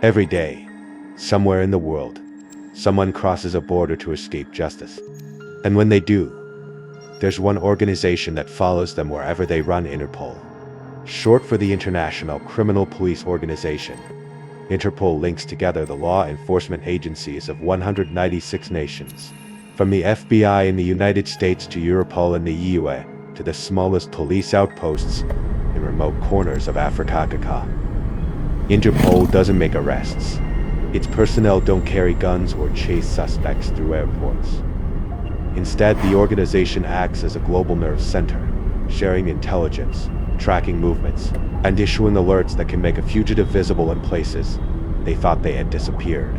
Every day, somewhere in the world, someone crosses a border to escape justice. And when they do, there's one organization that follows them wherever they run: Interpol. Short for the International Criminal Police Organization. Interpol links together the law enforcement agencies of 196 nations, from the FBI in the United States to Europol in the EU, to the smallest police outposts in remote corners of Africa. Interpol doesn't make arrests. Its personnel don't carry guns or chase suspects through airports. Instead, the organization acts as a global nerve center, sharing intelligence, tracking movements, and issuing alerts that can make a fugitive visible in places they thought they had disappeared.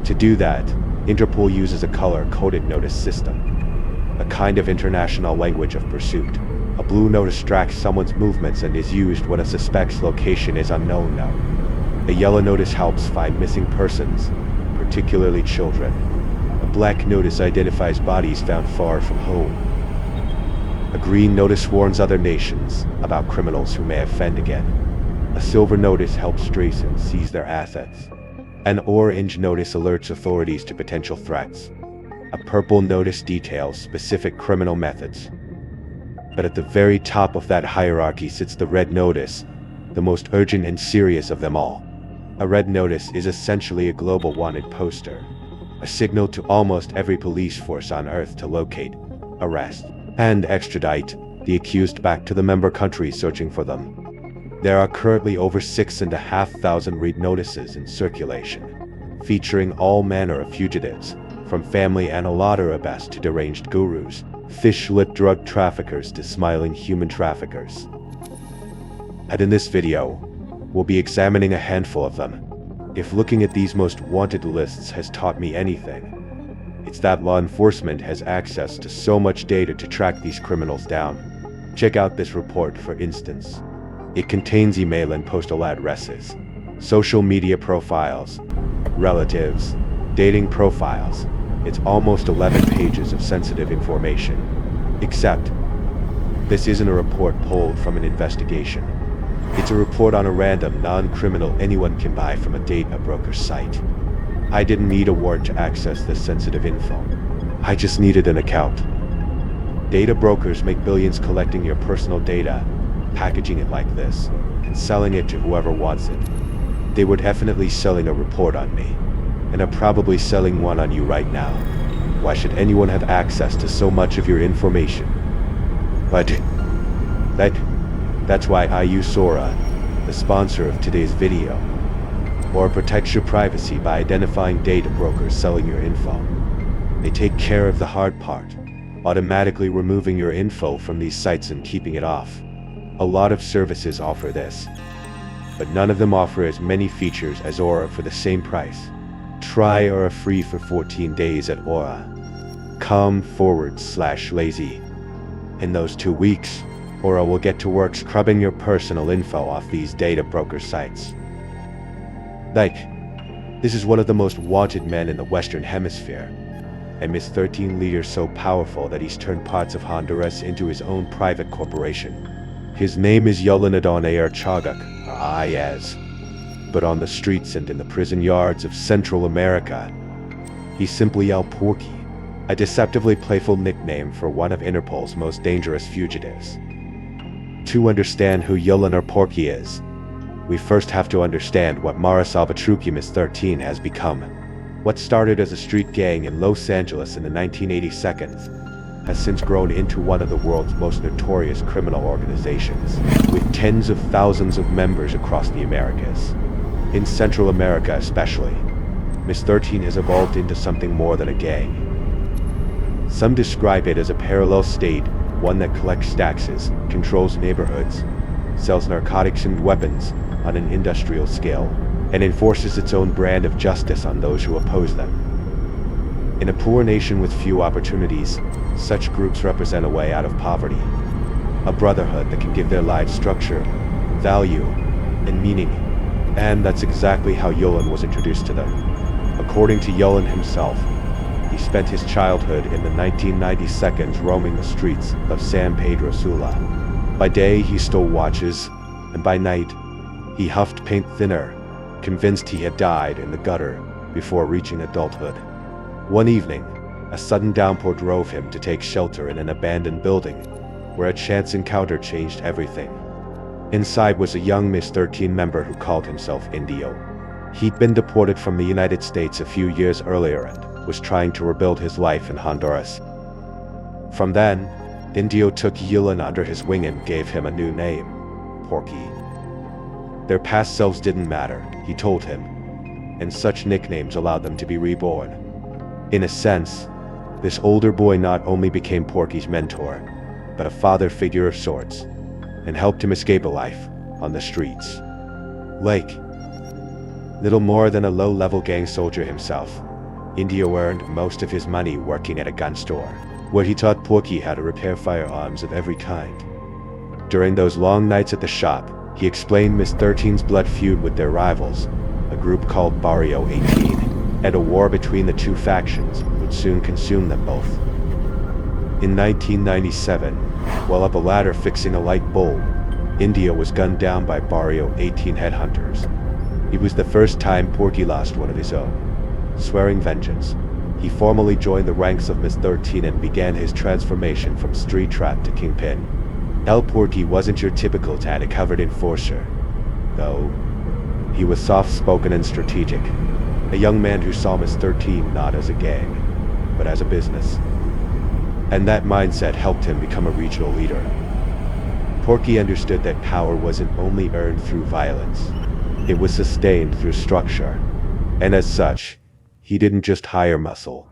To do that, Interpol uses a color-coded notice system, a kind of international language of pursuit. A blue notice tracks someone's movements and is used when a suspect's location is unknown. A yellow notice helps find missing persons, particularly children. A black notice identifies bodies found far from home. A green notice warns other nations about criminals who may offend again. A silver notice helps trace and seize their assets. An orange notice alerts authorities to potential threats. A purple notice details specific criminal methods. But at the very top of that hierarchy sits the red notice, the most urgent and serious of them all. A red notice is essentially a global wanted poster, a signal to almost every police force on Earth to locate, arrest, and extradite the accused back to the member countries searching for them. There are currently over 6,500 red notices in circulation, featuring all manner of fugitives, from family annihilators to deranged gurus, fish-lipped drug traffickers to smiling human traffickers. And in this video, we'll be examining a handful of them. If looking at these most wanted lists has taught me anything, it's that law enforcement has access to so much data to track these criminals down. Check out this report, for instance. It contains email and postal addresses, social media profiles, relatives, dating profiles. It's almost 11 pages of sensitive information. Except, this isn't a report pulled from an investigation. It's a report on a random non-criminal anyone can buy from a data broker site. I didn't need a warrant to access this sensitive info. I just needed an account. Data brokers make billions collecting your personal data, packaging it like this, and selling it to whoever wants it. They were definitely selling a report on me, and are probably selling one on you right now. Why should anyone have access to so much of your information? But that's why I use Sora, the sponsor of today's video. Or protects your privacy by identifying data brokers selling your info. They take care of the hard part, automatically removing your info from these sites and keeping it off. A lot of services offer this, but none of them offer as many features as Aura for the same price. Try Aura free for 14 days at aura.com/lazy. In those 2 weeks, Aura will get to work scrubbing your personal info off these data broker sites. This is one of the most wanted men in the Western Hemisphere. A Mr.13 leader so powerful that he's turned parts of Honduras into his own private corporation. His name is Yolanadon Archagak, or Ayaz. But on the streets and in the prison yards of Central America, he's simply El Porky, a deceptively playful nickname for one of Interpol's most dangerous fugitives. To understand who Yolan or Porky is, we first have to understand what Mara Salvatrucha Mr.13 has become. What started as a street gang in Los Angeles in the 1980s has since grown into one of the world's most notorious criminal organizations, with tens of thousands of members across the Americas. In Central America especially, Mr.13 has evolved into something more than a gang. Some describe it as a parallel state, one that collects taxes, controls neighborhoods, sells narcotics and weapons on an industrial scale, and enforces its own brand of justice on those who oppose them. In a poor nation with few opportunities, such groups represent a way out of poverty, a brotherhood that can give their lives structure, value, and meaning. And that's exactly how Yolan was introduced to them. According to Yolan himself, he spent his childhood in the 1990s roaming the streets of San Pedro Sula. By day he stole watches, and by night he huffed paint thinner convinced he had died in the gutter before reaching adulthood. One evening, a sudden downpour drove him to take shelter in an abandoned building, where a chance encounter changed everything. Inside was a young Mr.13 member who called himself Indio. He'd been deported from the United States a few years earlier and was trying to rebuild his life in Honduras. From then, Indio took Yulin under his wing and gave him a new name, Porky. Their past selves didn't matter, he told him, and such nicknames allowed them to be reborn. In a sense, this older boy not only became Porky's mentor, but a father figure of sorts, and helped him escape a life on the streets. Like little more than a low-level gang soldier himself, Indio earned most of his money working at a gun store, where he taught Porky how to repair firearms of every kind. During those long nights at the shop, he explained Miss 13's blood feud with their rivals, a group called Barrio 18, and a war between the two factions would soon consume them both. In 1997, while up a ladder fixing a light bulb, Indio was gunned down by Barrio 18 headhunters. It was the first time Porky lost one of his own. Swearing vengeance, he formally joined the ranks of Miss 13 and began his transformation from street rat to kingpin. El Porky wasn't your typical tatty-covered enforcer, though. He was soft-spoken and strategic, a young man who saw Miss 13 not as a gang, but as a business. And that mindset helped him become a regional leader. Porky understood that power wasn't only earned through violence, it was sustained through structure. And as such, he didn't just hire muscle.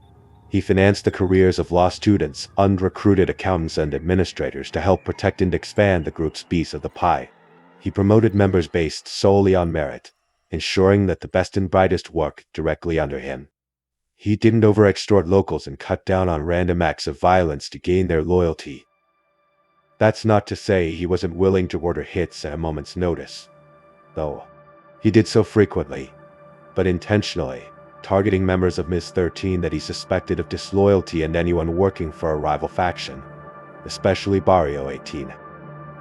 He financed the careers of law students, unrecruited accountants and administrators to help protect and expand the group's piece of the pie. He promoted members based solely on merit, ensuring that the best and brightest worked directly under him. He didn't over-extort locals and cut down on random acts of violence to gain their loyalty. That's not to say he wasn't willing to order hits at a moment's notice, though he did so frequently, but intentionally, targeting members of Miss 13 that he suspected of disloyalty and anyone working for a rival faction, especially Barrio 18.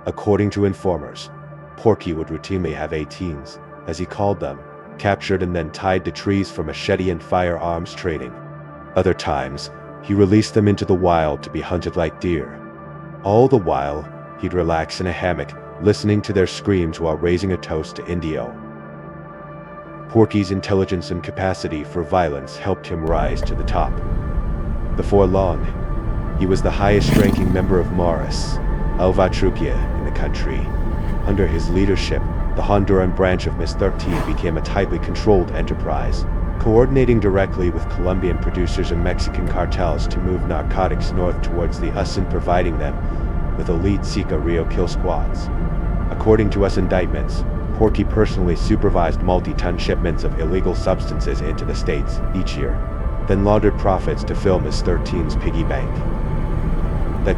According to informers, Porky would routinely have 18s, as he called them, captured and then tied to trees for machete and firearms training. Other times, he released them into the wild to be hunted like deer. All the while, he'd relax in a hammock, listening to their screams while raising a toast to Indio. Porky's intelligence and capacity for violence helped him rise to the top. Before long, he was the highest-ranking member of Morris, Alva Trupia, in the country. Under his leadership, the Honduran branch of Miss 13 became a tightly controlled enterprise, coordinating directly with Colombian producers and Mexican cartels to move narcotics north towards the US and providing them with elite Sika Rio kill squads. According to US indictments, Porky personally supervised multi-ton shipments of illegal substances into the States each year, then laundered profits to fill Miss 13's piggy bank.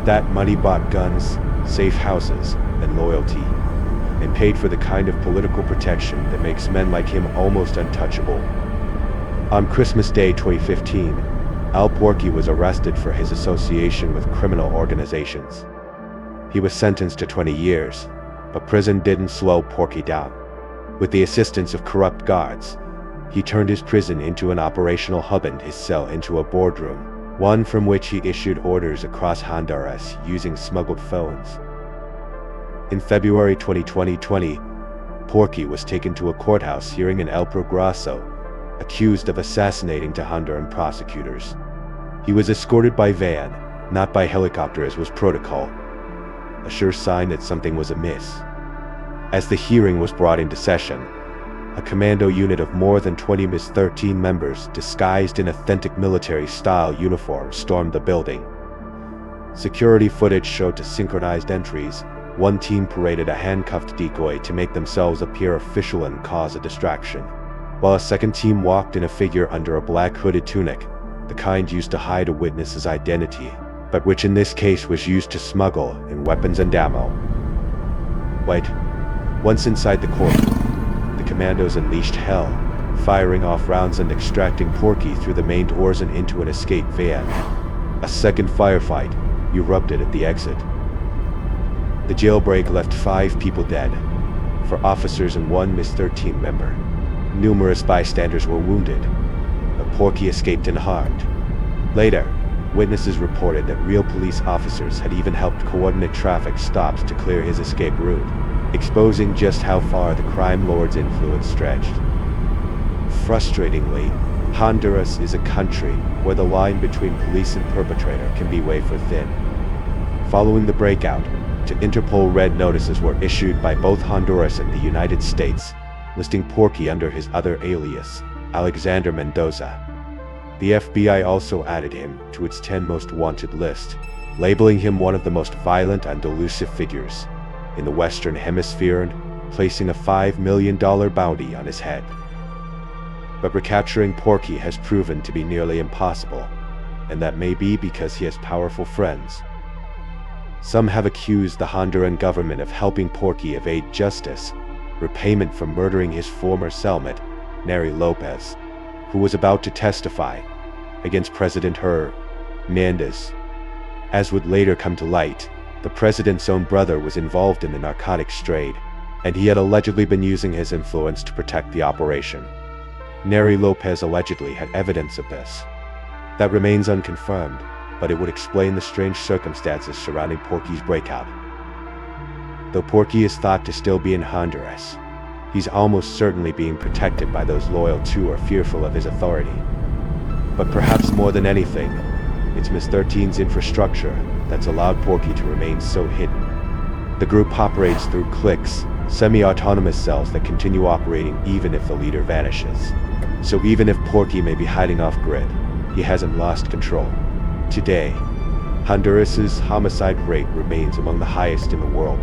That money bought guns, safe houses, and loyalty, and paid for the kind of political protection that makes men like him almost untouchable. On Christmas Day 2015, Al Porky was arrested for his association with criminal organizations. He was sentenced to 20 years, but prison didn't slow Porky down. With the assistance of corrupt guards, he turned his prison into an operational hub and his cell into a boardroom, one from which he issued orders across Honduras using smuggled phones. In February 2020, Porky was taken to a courthouse hearing in El Progreso, accused of assassinating to Honduran prosecutors. He was escorted by van, not by helicopter as was protocol, a sure sign that something was amiss. As the hearing was brought into session, a commando unit of more than 20 Miss 13 members disguised in authentic military-style uniforms stormed the building. Security footage showed to synchronized entries. One team paraded a handcuffed decoy to make themselves appear official and cause a distraction, while a second team walked in a figure under a black hooded tunic, the kind used to hide a witness's identity, but which in this case was used to smuggle in weapons and ammo. Once inside the courtroom, the commandos unleashed hell, firing off rounds and extracting Porky through the main doors and into an escape van. A second firefight erupted at the exit. The jailbreak left 5 people dead, 4 officers and 1 Miss 13 member. Numerous bystanders were wounded, but Porky escaped unharmed. Later, witnesses reported that real police officers had even helped coordinate traffic stops to clear his escape route, exposing just how far the crime lord's influence stretched. Frustratingly, Honduras is a country where the line between police and perpetrator can be wafer thin. Following the breakout, to Interpol red notices were issued by both Honduras and the United States, listing Porky under his other alias, Alexander Mendoza. The FBI also added him to its 10 most wanted list, labeling him one of the most violent and elusive figures in the Western Hemisphere and placing a $5 million bounty on his head. But recapturing Porky has proven to be nearly impossible, and that may be because he has powerful friends. Some have accused the Honduran government of helping Porky evade justice, repayment for murdering his former cellmate, Nery Lopez, who was about to testify against President Hernandez. As would later come to light, the president's own brother was involved in the narcotics trade, and he had allegedly been using his influence to protect the operation. Nery Lopez allegedly had evidence of this. That remains unconfirmed, but it would explain the strange circumstances surrounding Porky's breakout. Though Porky is thought to still be in Honduras, he's almost certainly being protected by those loyal to or fearful of his authority. But perhaps more than anything, it's Ms. 13's infrastructure that's allowed Porky to remain so hidden. The group operates through cliques, semi-autonomous cells that continue operating even if the leader vanishes. So even if Porky may be hiding off-grid, he hasn't lost control. Today, Honduras's homicide rate remains among the highest in the world.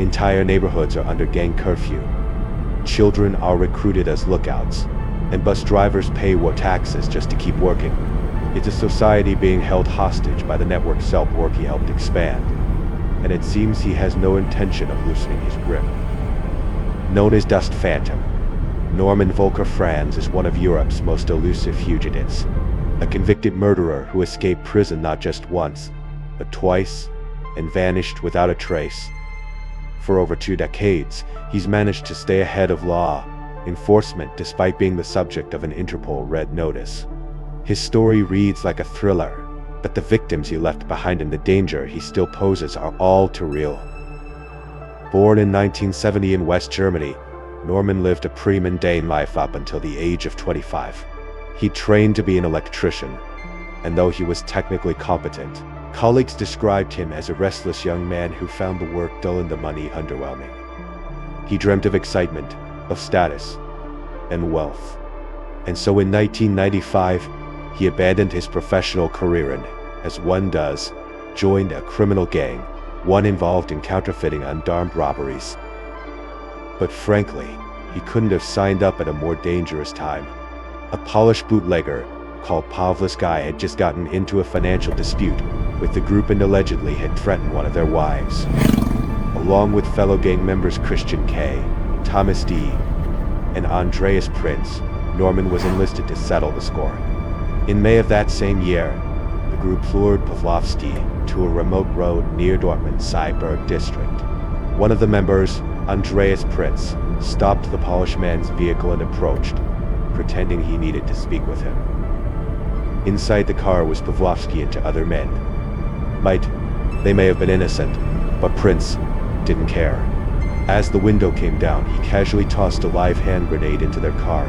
Entire neighborhoods are under gang curfew. Children are recruited as lookouts, and bus drivers pay war taxes just to keep working. It's a society being held hostage by the network cell Porky helped expand, and it seems he has no intention of loosening his grip. Known as Dust Phantom, Norman Volker Franz is one of Europe's most elusive fugitives, a convicted murderer who escaped prison not just once, but twice, and vanished without a trace. For over 2 decades, he's managed to stay ahead of law enforcement despite being the subject of an Interpol red notice. His story reads like a thriller, but the victims he left behind and the danger he still poses are all too real. Born in 1970 in West Germany, Norman lived a pre-mundane life up until the age of 25. He trained to be an electrician, and though he was technically competent, colleagues described him as a restless young man who found the work dull and the money underwhelming. He dreamt of excitement, of status, and wealth. And so in 1995, he abandoned his professional career and, as one does, joined a criminal gang, one involved in counterfeiting and armed robberies. But frankly, he couldn't have signed up at a more dangerous time. A Polish bootlegger called Pawlish Guy had just gotten into a financial dispute with the group and allegedly had threatened one of their wives. Along with fellow gang members Christian K., Thomas D., and Andreas Prince, Norman was enlisted to settle the score. In May of that same year, the group lured Pawlowski to a remote road near Dortmund's Cyberg district. One of the members, Andreas Prince, stopped the Polish man's vehicle and approached, pretending he needed to speak with him. Inside the car was Pawlowski and 2 other men. They may have been innocent, but Prince didn't care. As the window came down, he casually tossed a live hand grenade into their car.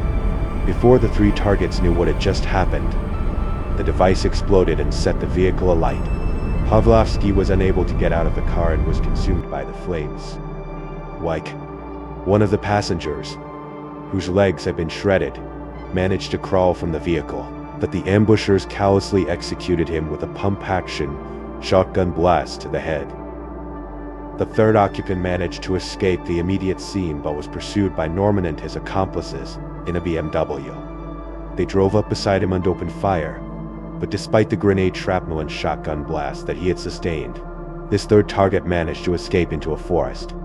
Before the 3 targets knew what had just happened, the device exploded and set the vehicle alight. Pawlowski was unable to get out of the car and was consumed by the flames. One of the passengers, whose legs had been shredded, managed to crawl from the vehicle, but the ambushers callously executed him with a pump-action shotgun blast to the head. The 3rd occupant managed to escape the immediate scene but was pursued by Norman and his accomplices in a BMW. They drove up beside him and opened fire, but despite the grenade shrapnel and shotgun blast that he had sustained, this 3rd target managed to escape into a forest.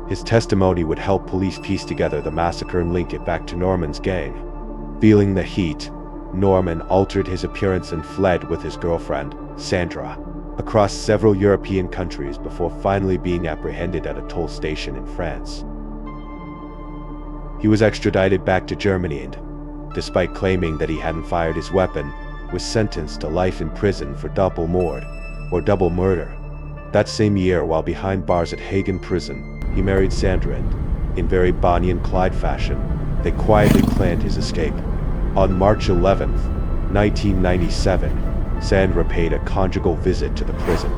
His testimony would help police piece together the massacre and link it back to Norman's gang. Feeling the heat, Norman altered his appearance and fled with his girlfriend, Sandra, across several European countries before finally being apprehended at a toll station in France. He was extradited back to Germany and, despite claiming that he hadn't fired his weapon, was sentenced to life in prison for double mord, or double murder. That same year, while behind bars at Hagen Prison, he married Sandra and, in very Bonnie and Clyde fashion, they quietly planned his escape. On March 11th, 1997, Sandra paid a conjugal visit to the prison.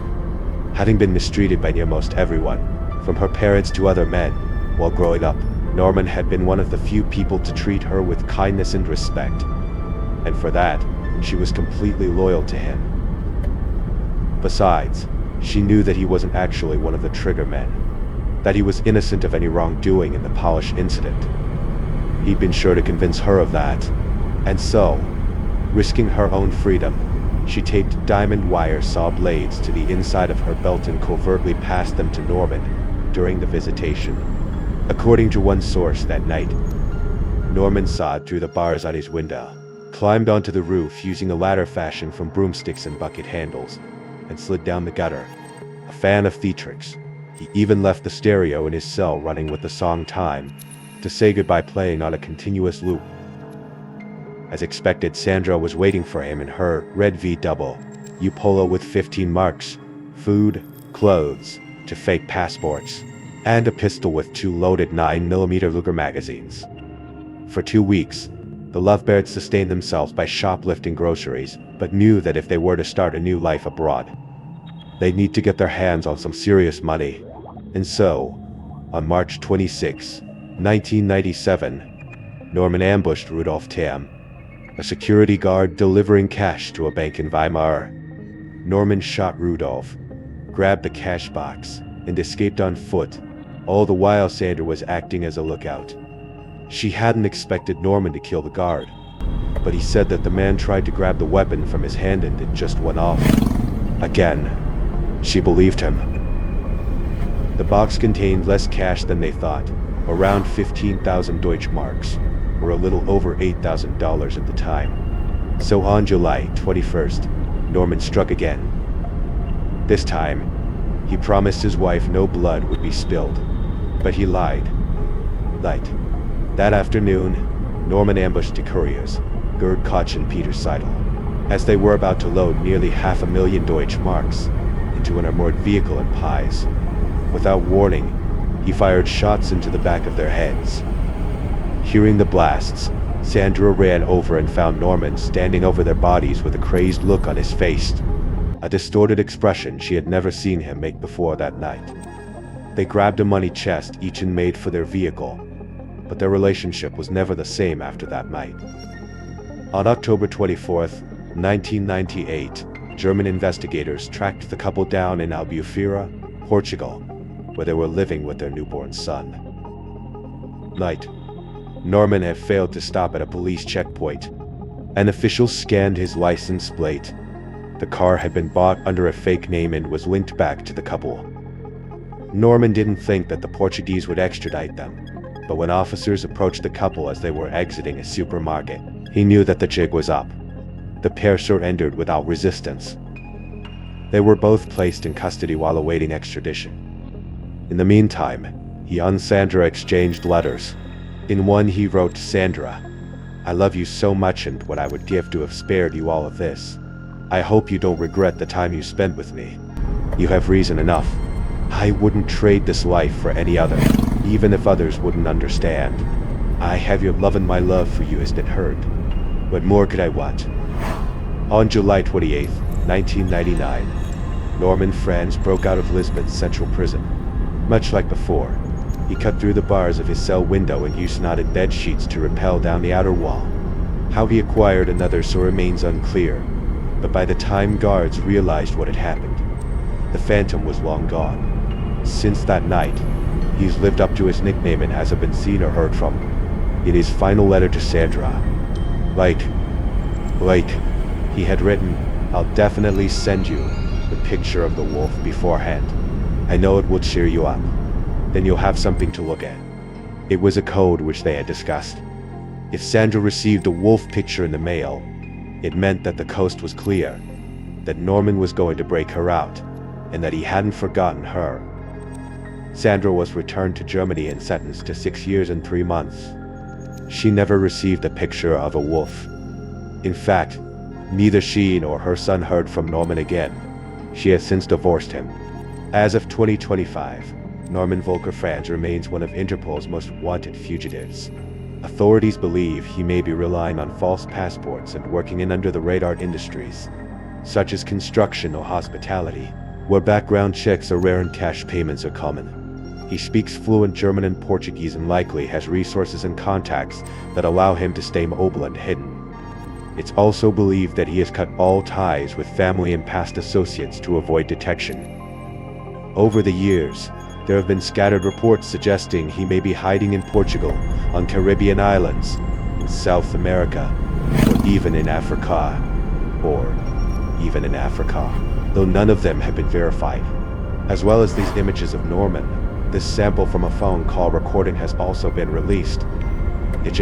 Having been mistreated by near most everyone, from her parents to other men, while growing up, Norman had been one of the few people to treat her with kindness and respect. And for that, she was completely loyal to him. Besides, she knew that he wasn't actually one of the trigger men, that he was innocent of any wrongdoing in the Polish incident. He'd been sure to convince her of that, and so, risking her own freedom, she taped diamond wire saw blades to the inside of her belt and covertly passed them to Norman during the visitation. According to one source that night, Norman sawed through the bars on his window, climbed onto the roof using a ladder fashioned from broomsticks and bucket handles, and slid down the gutter. A fan of theatrics, he even left the stereo in his cell running with the song Time, to say goodbye playing on a continuous loop. As expected, Sandra was waiting for him in her red VW Polo with 15 marks, food, clothes, to fake passports, and a pistol with 2 loaded 9mm Luger magazines. For 2 weeks, the lovebirds sustained themselves by shoplifting groceries, but knew that if they were to start a new life abroad, they'd need to get their hands on some serious money. And so, on March 26, 1997, Norman ambushed Rudolf Tam, a security guard delivering cash to a bank in Weimar. Norman shot Rudolf, grabbed the cash box, and escaped on foot, all the while Sandra was acting as a lookout. She hadn't expected Norman to kill the guard, but he said that the man tried to grab the weapon from his hand and it just went off. Again, she believed him. The box contained less cash than they thought, around 15,000 Deutschmarks, or a little over $8,000 at the time. So on July 21st, Norman struck again. This time, he promised his wife no blood would be spilled, but he lied. That afternoon, Norman ambushed the couriers, Gerd Koch and Peter Seidel, as they were about to load nearly 500,000 Deutschmarks into an armored vehicle in pies. Without warning, he fired shots into the back of their heads. Hearing the blasts, Sandra ran over and found Norman standing over their bodies with a crazed look on his face, a distorted expression she had never seen him make before that night. They grabbed a money chest each and made for their vehicle, but their relationship was never the same after that night. On October 24th, 1998, German investigators tracked the couple down in Albufeira, Portugal, where they were living with their newborn son. Norman had failed to stop at a police checkpoint. An official scanned his license plate. The car had been bought under a fake name and was linked back to the couple. Norman didn't think that the Portuguese would extradite them, but when officers approached the couple as they were exiting a supermarket, he knew that the jig was up. The pair surrendered without resistance. They were both placed in custody while awaiting extradition. In the meantime, he and Sandra exchanged letters. In one he wrote to Sandra, "I love you so much and what I would give to have spared you all of this. I hope you don't regret the time you spent with me. You have reason enough. I wouldn't trade this life for any other, even if others wouldn't understand. I have your love and my love for you isn't hurt. What more could I want?" On July 28, 1999, Norman Franz broke out of Lisbon's central prison. Much like before, he cut through the bars of his cell window and used knotted bed sheets to rappel down the outer wall. How he acquired another so remains unclear, but by the time guards realized what had happened, the Phantom was long gone. Since that night, he's lived up to his nickname and hasn't been seen or heard from. In his final letter to Sandra, he had written, "I'll definitely send you the picture of the wolf beforehand. I know it will cheer you up. Then you'll have something to look at." It was a code which they had discussed. If Sandra received a wolf picture in the mail, it meant that the coast was clear, that Norman was going to break her out, and that he hadn't forgotten her. Sandra was returned to Germany and sentenced to 6 years and 3 months. she never received a picture of a wolf. In fact, neither she nor her son heard from Norman again. She has since divorced him. As of 2025, Norman Volker Franz remains one of Interpol's most wanted fugitives. Authorities believe he may be relying on false passports and working in under-the-radar industries, such as construction or hospitality, where background checks are rare and cash payments are common. He speaks fluent German and Portuguese and likely has resources and contacts that allow him to stay mobile and hidden. It's also believed that he has cut all ties with family and past associates to avoid detection. Over the years, there have been scattered reports suggesting he may be hiding in Portugal, on Caribbean islands, in South America, or even in Africa, though none of them have been verified. As well as these images of Norman, this sample from a phone call recording has also been released. Dem,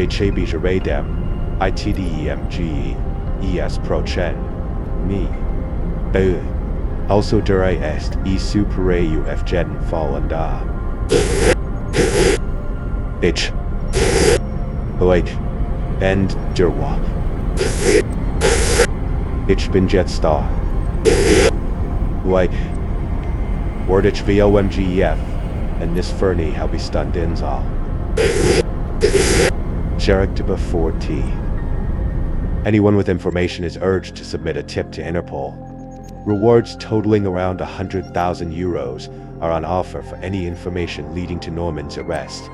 ITDEMGES Procen, me. Also dura est e supereu fgen fallenda. Ich. Like. And derwa. Ich bin jetzt da. Like. Word ich VOMGEF. And this Fernie how be stunned ins all. Character 4T. Anyone with information is urged to submit a tip to Interpol. Rewards totaling around 100,000 euros are on offer for any information leading to Norman's arrest.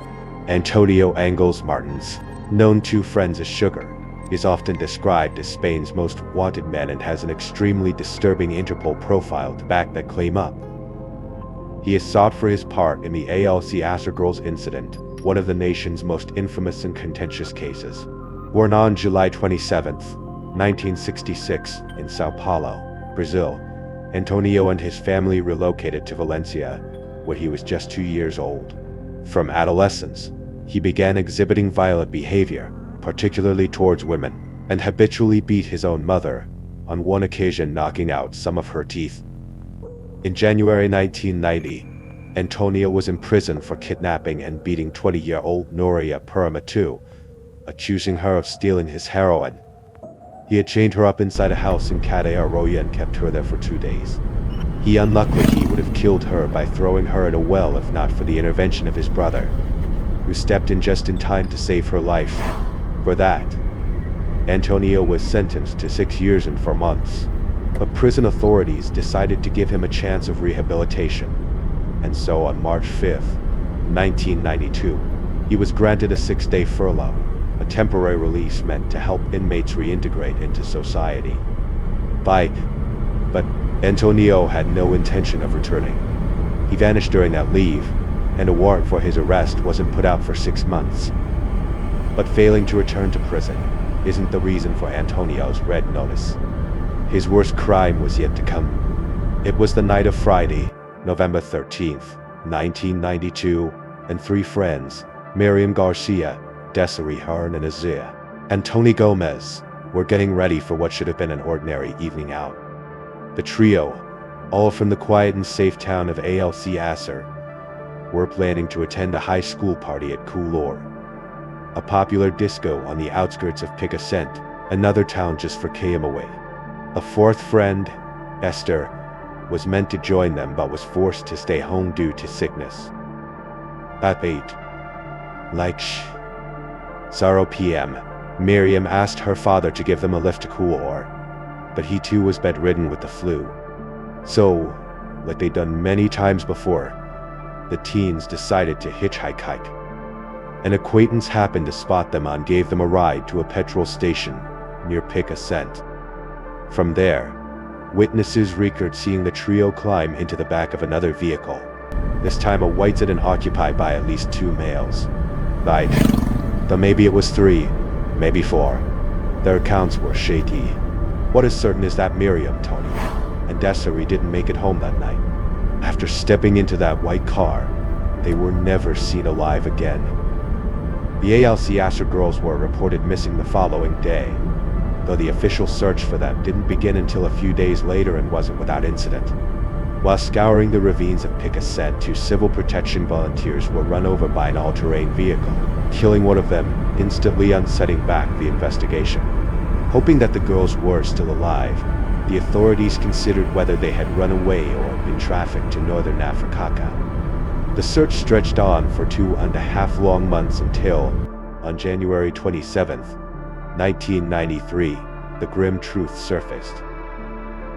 Antonio Angles Martins, known to friends as Sugar, is often described as Spain's most wanted man and has an extremely disturbing Interpol profile to back that claim up. He is sought for his part in the ALC Asser Girls incident, one of the nation's most infamous and contentious cases. Born on July 27, 1966, in Sao Paulo, Brazil, Antonio and his family relocated to Valencia when he was just 2 years old. From adolescence, he began exhibiting violent behavior, particularly towards women, and habitually beat his own mother, on one occasion knocking out some of her teeth. In January 1990, Antonio was imprisoned for kidnapping and beating 20-year-old Nuria Puramatu, accusing her of stealing his heroin. He had chained her up inside a house in Cade Arroyo and kept her there for 2 days. He unluckily would have killed her by throwing her in a well if not for the intervention of his brother, who stepped in just in time to save her life. For that, Antonio was sentenced to 6 years and 4 months. But prison authorities decided to give him a chance of rehabilitation. And so on March 5, 1992, he was granted a 6-day furlough, a temporary release meant to help inmates reintegrate into society. But Antonio had no intention of returning. He vanished during that leave, and a warrant for his arrest wasn't put out for 6 months. But failing to return to prison isn't the reason for Antonio's red notice. His worst crime was yet to come. It was the night of Friday, November 13th, 1992, and 3 friends, Miriam Garcia, Desiree Hearn, and Azia, and Tony Gomez, were getting ready for what should have been an ordinary evening out. The trio, all from the quiet and safe town of ALC Asser, were planning to attend a high school party at Coulor, a popular disco on the outskirts of Picassent, another town just 4 km away. A 4th friend, Esther, was meant to join them but was forced to stay home due to sickness. At 0 p.m., Miriam asked her father to give them a lift to Coulor, but he too was bedridden with the flu. So, like they'd done many times before, the teens decided to hitchhike. An acquaintance happened to spot them and gave them a ride to a petrol station near Picassent. From there, witnesses recorded seeing the trio climb into the back of another vehicle, this time a white sedan occupied by at least 2 males. Though maybe it was 3, maybe 4. Their accounts were shaky. What is certain is that Miriam, Tony, and Desiree didn't make it home that night. After stepping into that white car, they were never seen alive again. The ALC Asser girls were reported missing the following day, though the official search for them didn't begin until a few days later and wasn't without incident. While scouring the ravines of Picassent, 2 civil protection volunteers were run over by an all-terrain vehicle, killing one of them, instantly setting back the investigation. Hoping that the girls were still alive, the authorities considered whether they had run away or been trafficked to northern Africa. The search stretched on for 2.5 long months until, on January 27, 1993, the grim truth surfaced.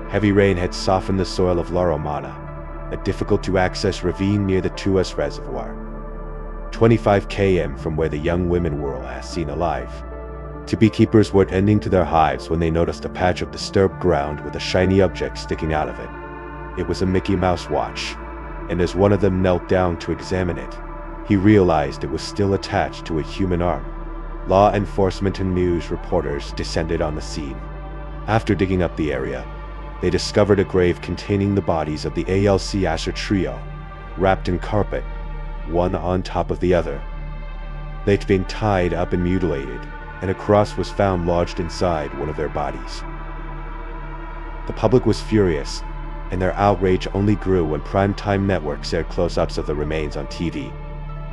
Heavy rain had softened the soil of La Romana, a difficult-to-access ravine near the Tuas Reservoir, 25 km from where the young women were last seen alive. 2 beekeepers were tending to their hives when they noticed a patch of disturbed ground with a shiny object sticking out of it. It was a Mickey Mouse watch, and as one of them knelt down to examine it, he realized it was still attached to a human arm. Law enforcement and news reporters descended on the scene. After digging up the area, they discovered a grave containing the bodies of the ALC Asher trio, wrapped in carpet, one on top of the other. They'd been tied up and mutilated, and a cross was found lodged inside one of their bodies. The public was furious, and their outrage only grew when primetime networks aired close-ups of the remains on TV.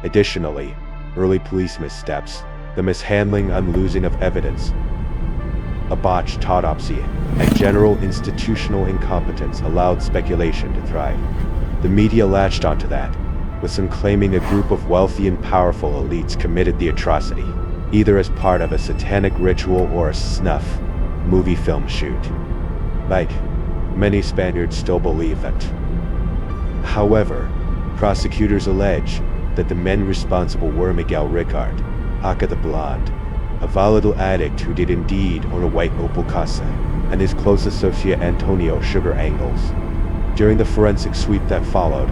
Additionally, early police missteps, the mishandling and losing of evidence, a botched autopsy, and general institutional incompetence allowed speculation to thrive. The media latched onto that, with some claiming a group of wealthy and powerful elites committed the atrocity, either as part of a satanic ritual or a snuff movie film shoot. Like, many Spaniards still believe that. However, prosecutors allege that the men responsible were Miguel Ricard, aka the Blonde, a volatile addict who did indeed own a white Opel Casa, and his close associate Antonio Sugar Angles. During the forensic sweep that followed,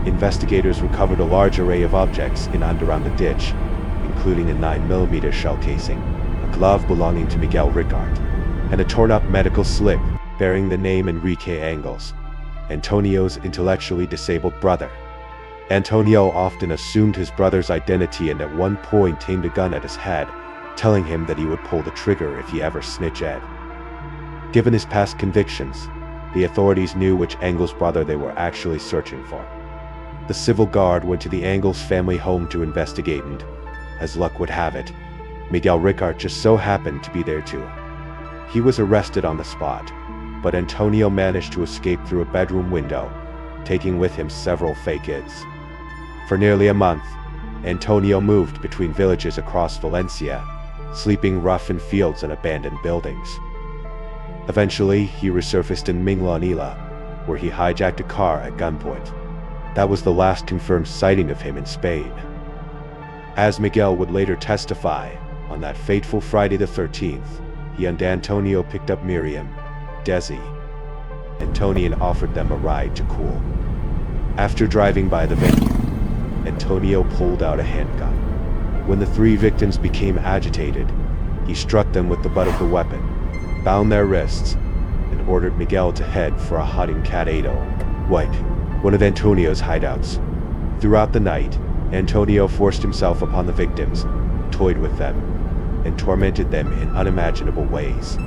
investigators recovered a large array of objects in and around the ditch, including a 9mm shell casing, a glove belonging to Miguel Ricard, and a torn-up medical slip bearing the name Enrique Angles, Antonio's intellectually disabled brother. Antonio often assumed his brother's identity and at one point aimed a gun at his head, telling him that he would pull the trigger if he ever snitched Ed. Given his past convictions, the authorities knew which Angles brother they were actually searching for. The civil guard went to the Angles family home to investigate and, as luck would have it, Miguel Ricard just so happened to be there too. He was arrested on the spot, but Antonio managed to escape through a bedroom window, taking with him several fake IDs. For nearly a month, Antonio moved between villages across Valencia, sleeping rough in fields and abandoned buildings. Eventually, he resurfaced in Minglanilla, where he hijacked a car at gunpoint. That was the last confirmed sighting of him in Spain. As Miguel would later testify, on that fateful Friday the 13th, he and Antonio picked up Miriam, Desi, and Tony and offered them a ride to Cool. After driving by the venue, Antonio pulled out a handgun. When the 3 victims became agitated, he struck them with the butt of the weapon, bound their wrists, and ordered Miguel to head for a hot Encantado, White, one of Antonio's hideouts. Throughout the night, Antonio forced himself upon the victims, toyed with them, and tormented them in unimaginable ways.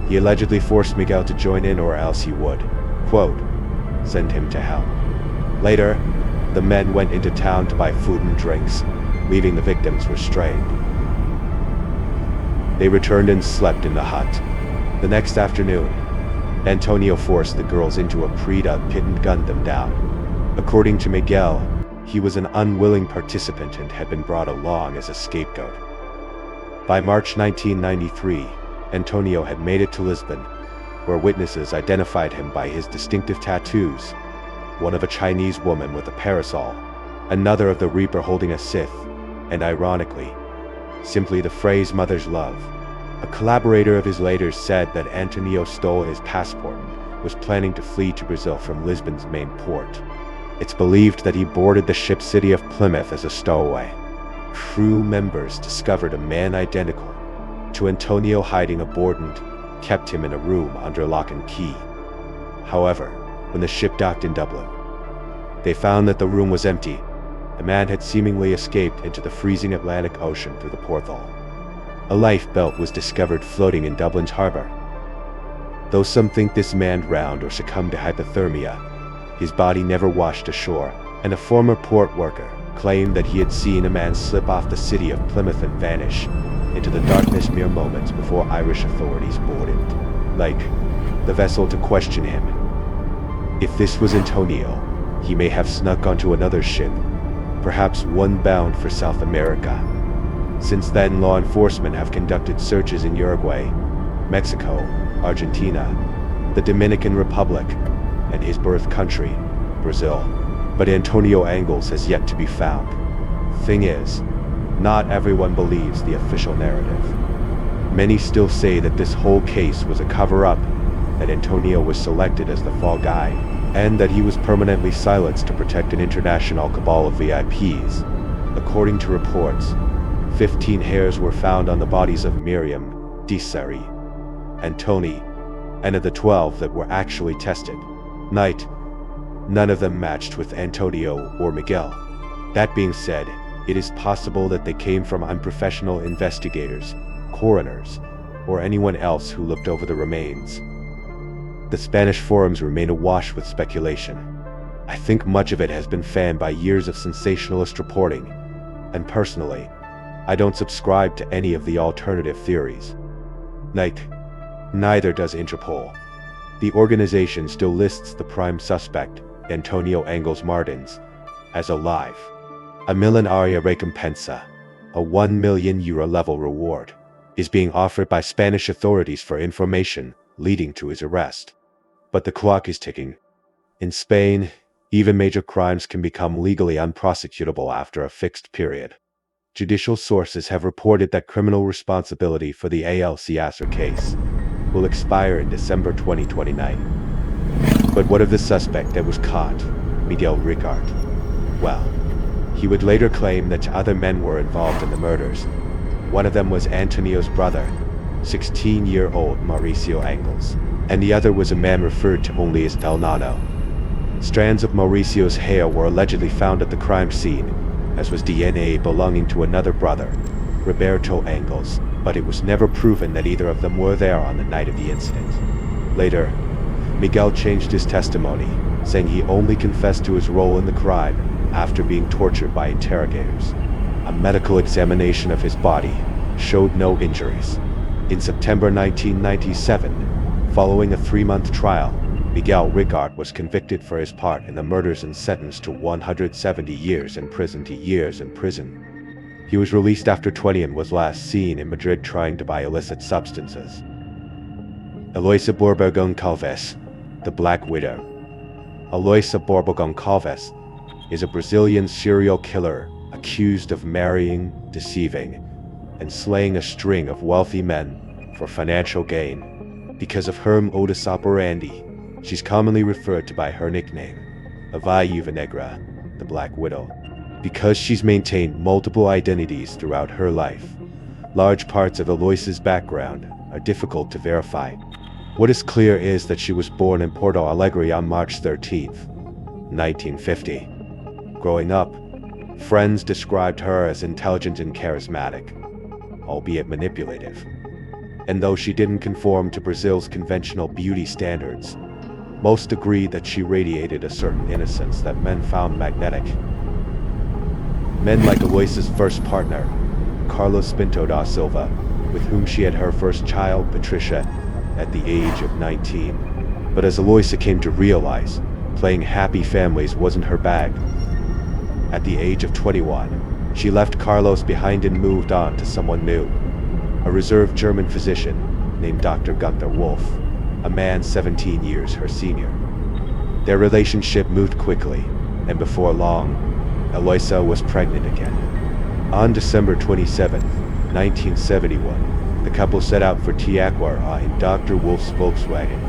He allegedly forced Miguel to join in or else he would, quote, send him to hell. Later, the men went into town to buy food and drinks, leaving the victims restrained. They returned and slept in the hut. The next afternoon, Antonio forced the girls into a pre-dug pit and gunned them down. According to Miguel, he was an unwilling participant and had been brought along as a scapegoat. By March 1993, Antonio had made it to Lisbon, where witnesses identified him by his distinctive tattoos, one of a Chinese woman with a parasol, another of the Reaper holding a scythe, and ironically, simply the phrase mother's love. A collaborator of his later said that Antonio stole his passport and was planning to flee to Brazil from Lisbon's main port. It's believed that he boarded the ship City of Plymouth as a stowaway. Crew members discovered a man identical to Antonio hiding aboard and kept him in a room under lock and key. However, when the ship docked in Dublin, they found that the room was empty. The man had seemingly escaped into the freezing Atlantic Ocean through the porthole. A lifebelt was discovered floating in Dublin's harbor. Though some think this man drowned or succumbed to hypothermia, His body never washed ashore, and a former port worker claimed that he had seen a man slip off the city of Plymouth and vanish into the darkness mere moments before Irish authorities boarded, like, the vessel to question him. If this was Antonio, he may have snuck onto another ship, perhaps one bound for South America. Since then, law enforcement have conducted searches in Uruguay, Mexico, Argentina, the Dominican Republic, and his birth country, Brazil. But Antonio Angles has yet to be found. Thing is, not everyone believes the official narrative. Many still say that this whole case was a cover-up, that Antonio was selected as the fall guy, and that he was permanently silenced to protect an international cabal of VIPs. According to reports, 15 hairs were found on the bodies of Miriam, Desiree, and Tony, and of the 12 that were actually tested, none of them matched with Antonio or Miguel. That being said, it is possible that they came from unprofessional investigators, coroners, or anyone else who looked over the remains. The Spanish forums remain awash with speculation. I think much of it has been fanned by years of sensationalist reporting, and personally, I don't subscribe to any of the alternative theories. Neither does Interpol. The organization still lists the prime suspect, Antonio Angles Martins, as alive. A millonaria recompensa, a €1 million level reward, is being offered by Spanish authorities for information leading to his arrest. But the clock is ticking. In Spain, even major crimes can become legally unprosecutable after a fixed period. Judicial sources have reported that criminal responsibility for the Alcácer case will expire in December 2029. But what of the suspect that was caught, Miguel Ricard? Well, he would later claim that other men were involved in the murders. One of them was Antonio's brother, 16-year-old Mauricio Angles, and the other was a man referred to only as El Nano. Strands of Mauricio's hair were allegedly found at the crime scene, as was DNA belonging to another brother, Roberto Angles, but it was never proven that either of them were there on the night of the incident. Later, Miguel changed his testimony, saying he only confessed to his role in the crime after being tortured by interrogators. A medical examination of his body showed no injuries. In September 1997, following a 3-month trial, Miguel Ricard was convicted for his part in the murders and sentenced to 170 years in prison to years in prison. He was released after 20 and was last seen in Madrid trying to buy illicit substances. Eloisa Borba Goncalves, the Black Widow. Eloisa Borba Goncalves is a Brazilian serial killer accused of marrying, deceiving, and slaying a string of wealthy men for financial gain. Because of her modus operandi, she's commonly referred to by her nickname, A Viuva Negra, the Black Widow. Because she's maintained multiple identities throughout her life, large parts of Eloisa's background are difficult to verify. What is clear is that she was born in Porto Alegre on March 13, 1950. Growing up, friends described her as intelligent and charismatic, albeit manipulative. And though she didn't conform to Brazil's conventional beauty standards, most agreed that she radiated a certain innocence that men found magnetic. Men like Eloisa's first partner, Carlos Pinto da Silva, with whom she had her first child, Patricia, at the age of 19. But as Eloisa came to realize, playing happy families wasn't her bag. At the age of 21, she left Carlos behind and moved on to someone new, a reserved German physician named Dr. Gunther Wolf, a man 17 years her senior. Their relationship moved quickly, and before long, Eloisa was pregnant again. On December 27, 1971, the couple set out for Tiaquara in Dr. Wolf's Volkswagen.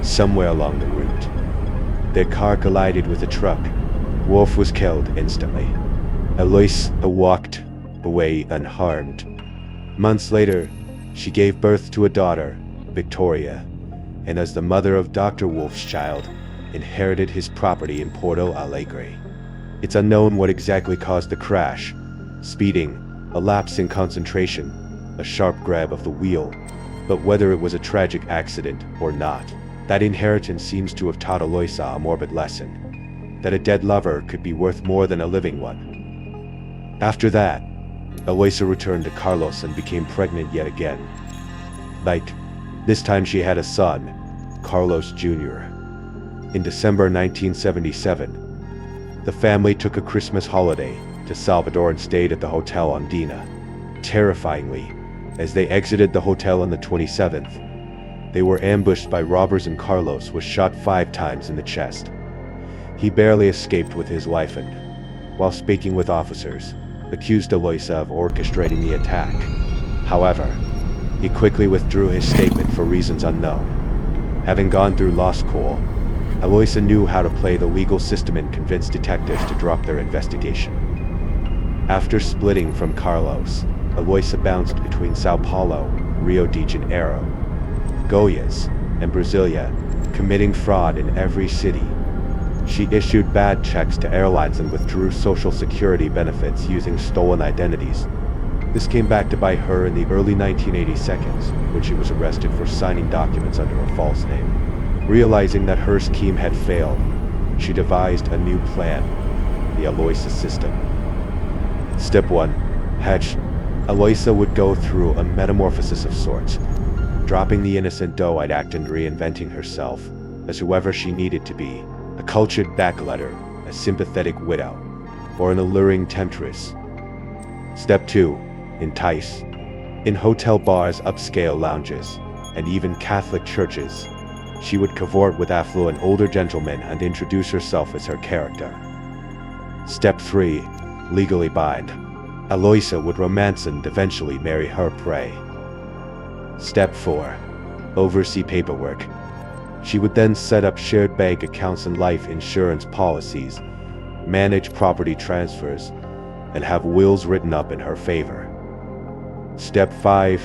Somewhere along the route, their car collided with a truck. Wolf was killed instantly. Eloisa walked away unharmed. Months later, she gave birth to a daughter, Victoria, and as the mother of Dr. Wolf's child, inherited his property in Porto Alegre. It's unknown what exactly caused the crash: speeding, a lapse in concentration, a sharp grab of the wheel. But whether it was a tragic accident or not, That inheritance seems to have taught Aloysia a morbid lesson, that a dead lover could be worth more than a living one. After that, Aloysia returned to Carlos and became pregnant yet again. This time she had a son, Carlos Jr. In December 1977, the family took a Christmas holiday to Salvador and stayed at the Hotel Andina. Terrifyingly, as they exited the hotel on the 27th, they were ambushed by robbers and Carlos was shot 5 times in the chest. He barely escaped with his life and, while speaking with officers, accused Aloysia of orchestrating the attack. However, he quickly withdrew his statement for reasons unknown. Having gone through law school, Aloysia knew how to play the legal system and convince detectives to drop their investigation. After splitting from Carlos, Aloysia bounced between Sao Paulo, Rio de Janeiro, Goiás, and Brasilia, committing fraud in every city. She issued bad checks to airlines and withdrew social security benefits using stolen identities. This came back to bite her in the early 1982 when she was arrested for signing documents under a false name. Realizing that her scheme had failed, she devised a new plan, the Aloysia system. Step 1. Hatch. Aloysia would go through a metamorphosis of sorts, dropping the innocent doe-eyed act and reinventing herself as whoever she needed to be, a cultured backletter, a sympathetic widow, or an alluring temptress. Step 2. Entice. In hotel bars, upscale lounges, and even Catholic churches, she would cavort with affluent older gentlemen and introduce herself as her character. Step 3. Legally bind. Aloysia would romance and eventually marry her prey. Step 4. Oversee paperwork. She would then set up shared bank accounts and life insurance policies, manage property transfers, and have wills written up in her favor. Step 5.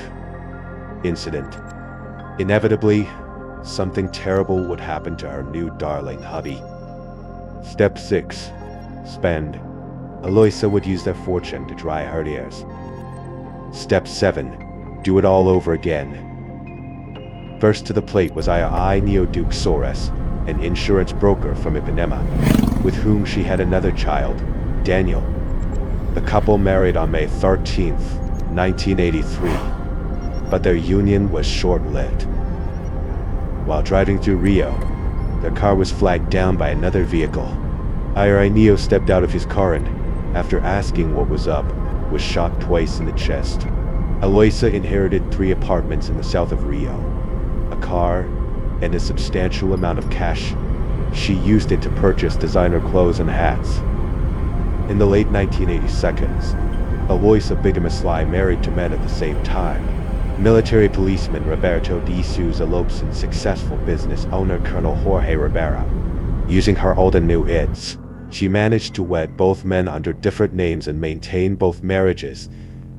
Incident. Inevitably, something terrible would happen to her new darling hubby. Step 6. Spend. Aloysia would use their fortune to dry her tears. Step 7. Do it all over again. First to the plate was Io Duke Soares, an insurance broker from Ipanema, with whom she had another child, Daniel. The couple married on May 13th, 1983, but their union was short-lived. While driving through Rio, their car was flagged down by another vehicle. Io stepped out of his car and, after asking what was up, was shot twice in the chest. Aloysia inherited 3 apartments in the south of Rio, a car, and a substantial amount of cash. She used it to purchase designer clothes and hats. In the late 1980s, Aloysia Bigamesly married 2 men at the same time. Military policeman Roberto de Souza Lopes and successful business owner Colonel Jorge Rivera. Using her old and new its, she managed to wed both men under different names and maintain both marriages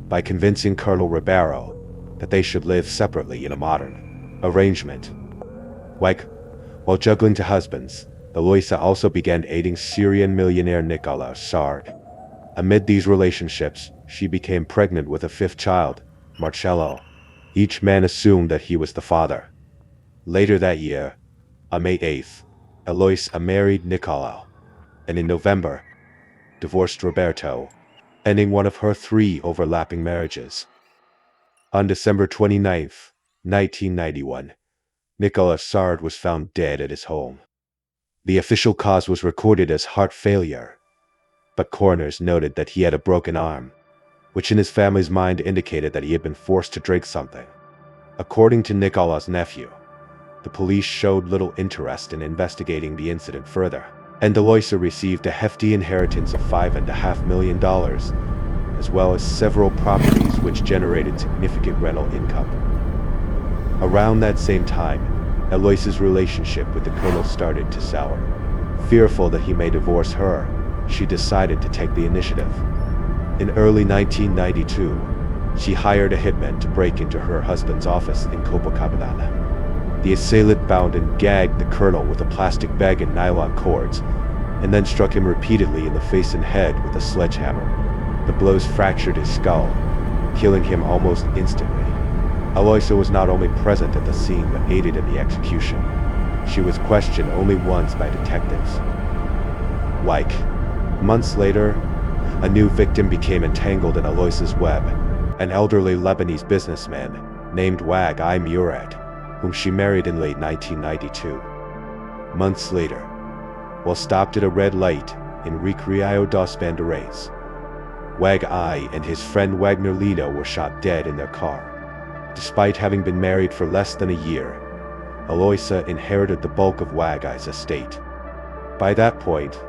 by convincing Colonel Ribeiro that they should live separately in a modern arrangement. While juggling 2 husbands, Aloysia also began aiding Syrian millionaire Nicolas Sard. Amid these relationships, she became pregnant with a 5th child, Marcello. Each man assumed that he was the father. Later that year, on May 8th, Aloysia married Nicolau, and in November, divorced Roberto, ending one of her 3 overlapping marriages. On December 29th, 1991, Nicolas Sard was found dead at his home. The official cause was recorded as heart failure, but coroners noted that he had a broken arm, which in his family's mind indicated that he had been forced to drink something. According to Nicolas' nephew, the police showed little interest in investigating the incident further, and Aloysia received a hefty inheritance of $5.5 million, as well as several properties which generated significant rental income. Around that same time, Aloysia's relationship with the colonel started to sour. Fearful that he may divorce her, she decided to take the initiative. In early 1992, she hired a hitman to break into her husband's office in Copacabana. The assailant bound and gagged the colonel with a plastic bag and nylon cords, and then struck him repeatedly in the face and head with a sledgehammer. The blows fractured his skull, killing him almost instantly. Aloysia was not only present at the scene but aided in the execution. She was questioned only once by detectives. Months later, a new victim became entangled in Aloysa's web, an elderly Lebanese businessman named Wag-I Murad, whom she married in late 1992. Months later, while stopped at a red light in Recreio dos Bandeirões, Wag-I and his friend Wagner Lino were shot dead in their car. Despite having been married for less than a year, Aloysa inherited the bulk of Wag-I's estate. By that point,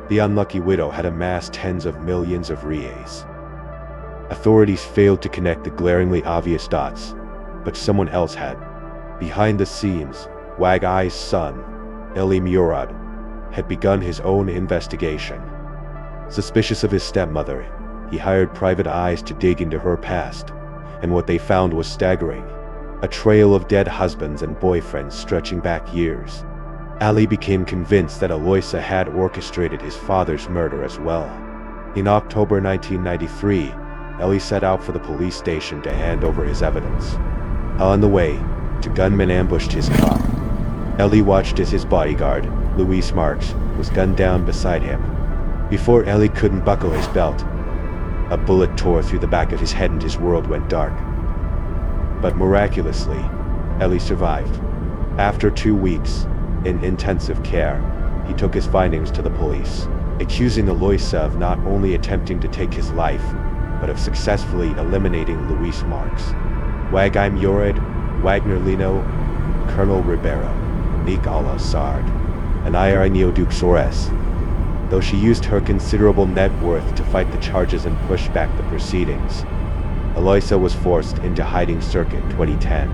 the unlucky widow had amassed tens of millions of reais. Authorities failed to connect the glaringly obvious dots, but someone else had. Behind the scenes, Wag-I's son, Eli Murad, had begun his own investigation. Suspicious of his stepmother, he hired private eyes to dig into her past, and what they found was staggering: a trail of dead husbands and boyfriends stretching back years. Ali became convinced that Aloysa had orchestrated his father's murder as well. In October 1993, Eli set out for the police station to hand over his evidence. On the way, two gunmen ambushed his car. Eli watched as his bodyguard, Luis Marques, was gunned down beside him. Before Eli could unbuckle his belt, a bullet tore through the back of his head and his world went dark. But miraculously, Eli survived. After 2 weeks, in intensive care, he took his findings to the police, accusing Aloysa of not only attempting to take his life, but of successfully eliminating Luis Marques, Wag-I Murad, Wagner Lino, Colonel Ribeiro, Nick Al-Assad, and Irineo Duque Soares. Though she used her considerable net worth to fight the charges and push back the proceedings, Aloysa was forced into hiding circa 2010.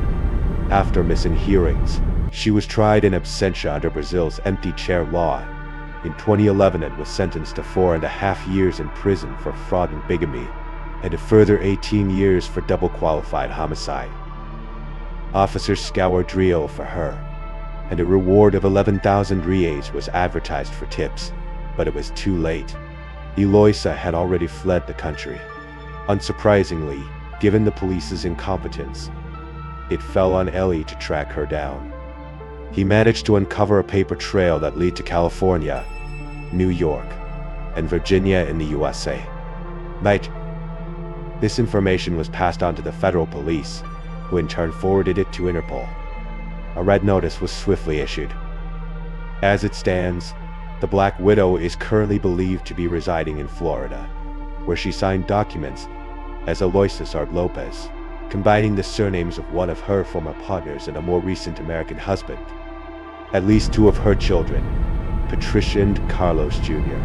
After missing hearings, she was tried in absentia under Brazil's empty chair law. In 2011, it was sentenced to 4.5 years in prison for fraud and bigamy, and a further 18 years for double-qualified homicide. Officers scoured Rio for her, and a reward of 11,000 reais was advertised for tips, but it was too late. Aloysa had already fled the country. Unsurprisingly, given the police's incompetence, it fell on Eli to track her down. He managed to uncover a paper trail that led to California, New York, and Virginia in the USA. This information was passed on to the federal police, who in turn forwarded it to Interpol. A red notice was swiftly issued. As it stands, the Black Widow is currently believed to be residing in Florida, where she signed documents as Aloysa Sard Lopez, combining the surnames of one of her former partners and a more recent American husband. At least 2 of her children, Patricia and Carlos Jr.,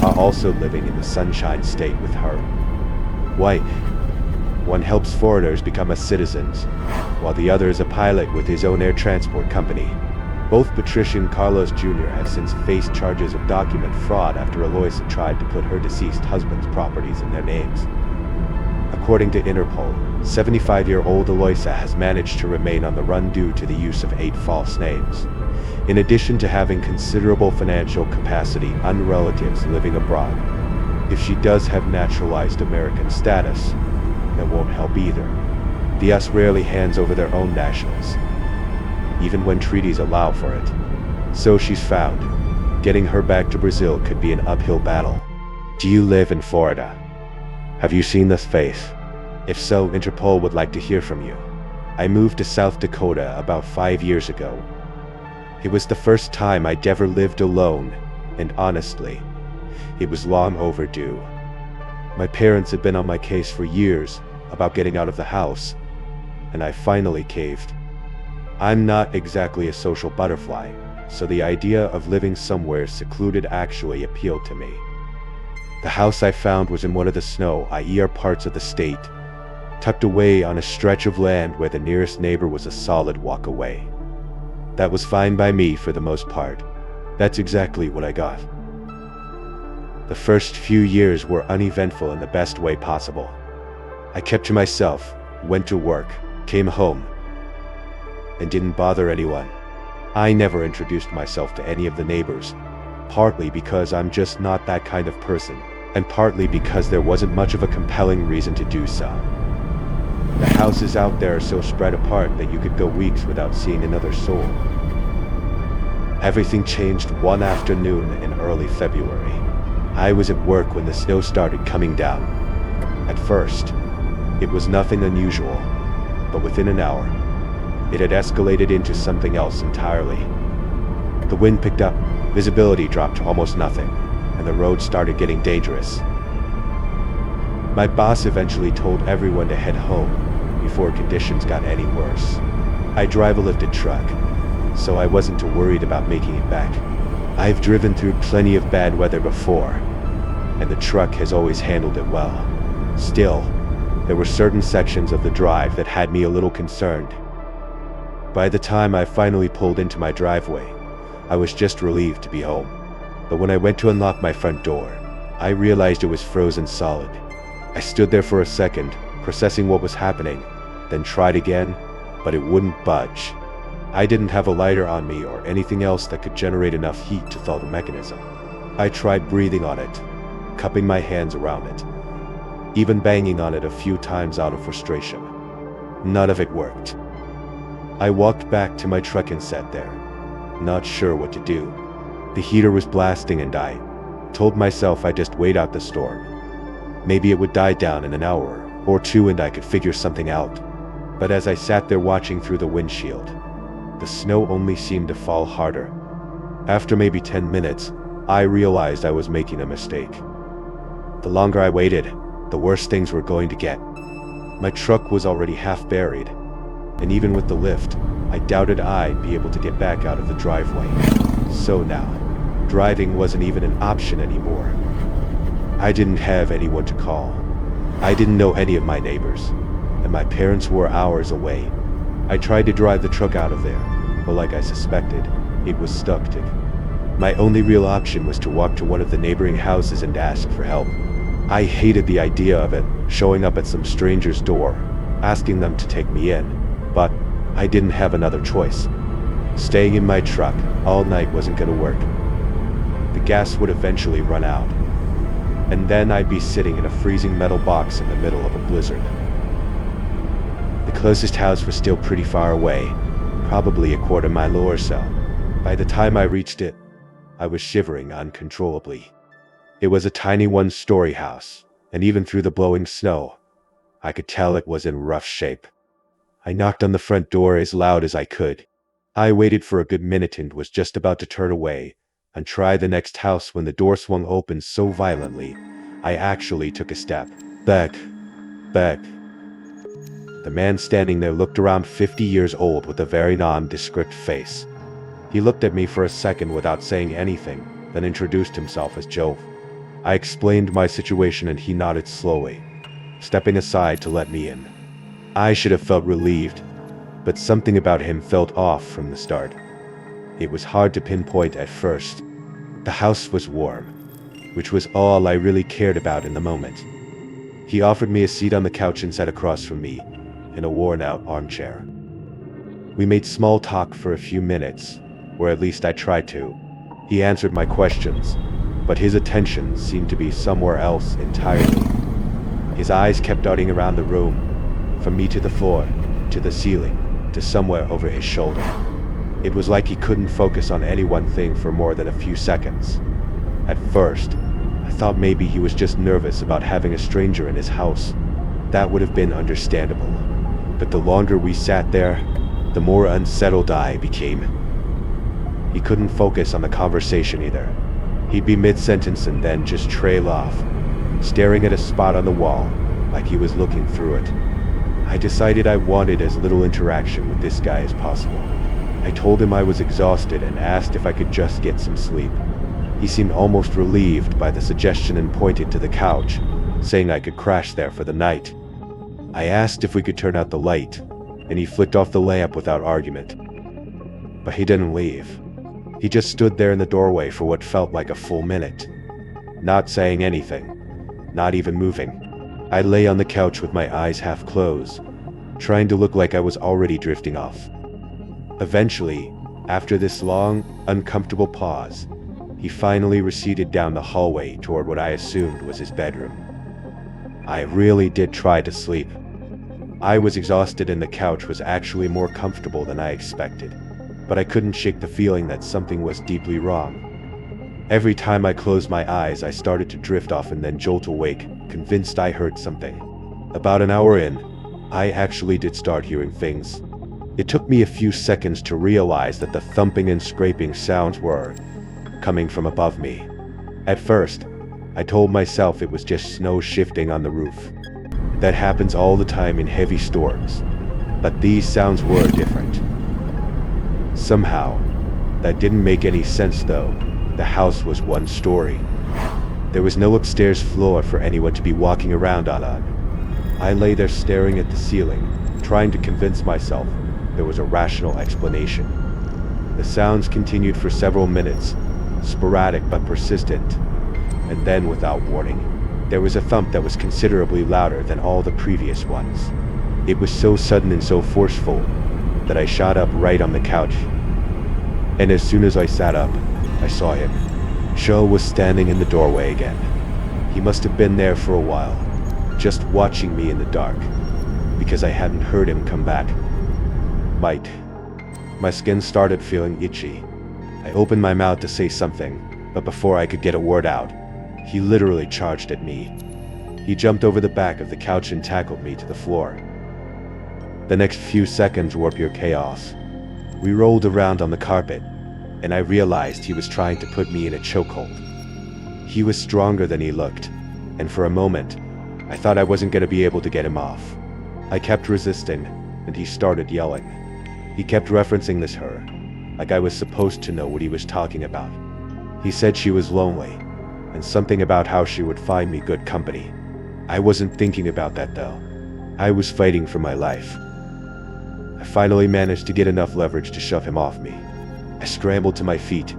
are also living in the Sunshine State with her. One helps foreigners become citizens, while the other is a pilot with his own air transport company. Both Patricia and Carlos Jr. have since faced charges of document fraud after Aloysa tried to put her deceased husband's properties in their names. According to Interpol, 75-year-old Aloysa has managed to remain on the run due to the use of 8 false names. In addition to having considerable financial capacity and relatives living abroad, if she does have naturalized American status, that won't help either. The US rarely hands over their own nationals, even when treaties allow for it. So she's found. Getting her back to Brazil could be an uphill battle. Do you live in Florida? Have you seen this face? If so, Interpol would like to hear from you. I moved to South Dakota about 5 years ago. It was the first time I'd ever lived alone, and honestly, it was long overdue. My parents had been on my case for years about getting out of the house, and I finally caved. I'm not exactly a social butterfly, so the idea of living somewhere secluded actually appealed to me. The house I found was in one of the snow-ier parts of the state, tucked away on a stretch of land where the nearest neighbor was a solid walk away. That was fine by me for the most part. That's exactly what I got. The first few years were uneventful in the best way possible. I kept to myself, went to work, came home, and didn't bother anyone. I never introduced myself to any of the neighbors, partly because I'm just not that kind of person, and partly because there wasn't much of a compelling reason to do so. The houses out there are so spread apart that you could go weeks without seeing another soul. Everything changed one afternoon in early February. I was at work when the snow started coming down. At first, it was nothing unusual, but within an hour, it had escalated into something else entirely. The wind picked up, visibility dropped to almost nothing, and the road started getting dangerous. My boss eventually told everyone to head home before conditions got any worse. I drive a lifted truck, so I wasn't too worried about making it back. I've driven through plenty of bad weather before, and the truck has always handled it well. Still, there were certain sections of the drive that had me a little concerned. By the time I finally pulled into my driveway, I was just relieved to be home. But when I went to unlock my front door, I realized it was frozen solid. I stood there for a second, processing what was happening, then tried again, but it wouldn't budge. I didn't have a lighter on me or anything else that could generate enough heat to thaw the mechanism. I tried breathing on it, cupping my hands around it, even banging on it a few times out of frustration. None of it worked. I walked back to my truck and sat there, not sure what to do. The heater was blasting and I told myself I'd just wait out the storm. Maybe it would die down in an hour or two and I could figure something out. But as I sat there watching through the windshield, the snow only seemed to fall harder. After maybe 10 minutes, I realized I was making a mistake. The longer I waited, the worse things were going to get. My truck was already half buried, and even with the lift, I doubted I'd be able to get back out of the driveway. So now, driving wasn't even an option anymore. I didn't have anyone to call. I didn't know any of my neighbors, and my parents were hours away. I tried to drive the truck out of there, but like I suspected, it was stuck. My only real option was to walk to one of the neighboring houses and ask for help. I hated the idea of it, showing up at some stranger's door, asking them to take me in, but I didn't have another choice. Staying in my truck all night wasn't gonna work. The gas would eventually run out, and then I'd be sitting in a freezing metal box in the middle of a blizzard. The closest house was still pretty far away, probably a quarter mile or so. By the time I reached it, I was shivering uncontrollably. It was a tiny one-story house, and even through the blowing snow, I could tell it was in rough shape. I knocked on the front door as loud as I could. I waited for a good minute and was just about to turn away and try the next house when the door swung open so violently, I actually took a step. Back. The man standing there looked around 50 years old with a very nondescript face. He looked at me for a second without saying anything, then introduced himself as Joe. I explained my situation and he nodded slowly, stepping aside to let me in. I should have felt relieved, but something about him felt off from the start. It was hard to pinpoint at first. The house was warm, which was all I really cared about in the moment. He offered me a seat on the couch and sat across from me, in a worn-out armchair. We made small talk for a few minutes, or at least I tried to. He answered my questions, but his attention seemed to be somewhere else entirely. His eyes kept darting around the room, from me to the floor, to the ceiling, to somewhere over his shoulder. It was like he couldn't focus on any one thing for more than a few seconds. At first, I thought maybe he was just nervous about having a stranger in his house. That would have been understandable. But the longer we sat there, the more unsettled I became. He couldn't focus on the conversation either. He'd be mid-sentence and then just trail off, staring at a spot on the wall, like he was looking through it. I decided I wanted as little interaction with this guy as possible. I told him I was exhausted and asked if I could just get some sleep. He seemed almost relieved by the suggestion and pointed to the couch, saying I could crash there for the night. I asked if we could turn out the light, and he flicked off the lamp without argument. But he didn't leave. He just stood there in the doorway for what felt like a full minute, not saying anything, not even moving. I lay on the couch with my eyes half closed, trying to look like I was already drifting off. Eventually, after this long, uncomfortable pause, he finally receded down the hallway toward what I assumed was his bedroom. I really did try to sleep. I was exhausted and the couch was actually more comfortable than I expected. but I couldn't shake the feeling that something was deeply wrong. Every time I closed my eyes, I started to drift off and then jolt awake, convinced I heard something. About an hour in, I actually did start hearing things. It took me a few seconds to realize that the thumping and scraping sounds were coming from above me. At first, I told myself it was just snow shifting on the roof. That happens all the time in heavy storms. But these sounds were different. Somehow, that didn't make any sense though. The house was one story. There was no upstairs floor for anyone to be walking around on. I lay there staring at the ceiling, trying to convince myself there was a rational explanation. The sounds continued for several minutes, sporadic but persistent. And then, without warning, there was a thump that was considerably louder than all the previous ones. It was so sudden and so forceful that I shot up right on the couch. And as soon as I sat up, I saw him. Joe was standing in the doorway again. He must have been there for a while, just watching me in the dark, because I hadn't heard him come back. My skin started feeling itchy. I opened my mouth to say something, but before I could get a word out, he literally charged at me. He jumped over the back of the couch and tackled me to the floor. The next few seconds were pure chaos. We rolled around on the carpet, and I realized he was trying to put me in a chokehold. He was stronger than he looked, and for a moment, I thought I wasn't going to be able to get him off. I kept resisting, and he started yelling. He kept referencing this her, like I was supposed to know what he was talking about. He said she was lonely, and something about how she would find me good company. I wasn't thinking about that though. I was fighting for my life. I finally managed to get enough leverage to shove him off me. I scrambled to my feet,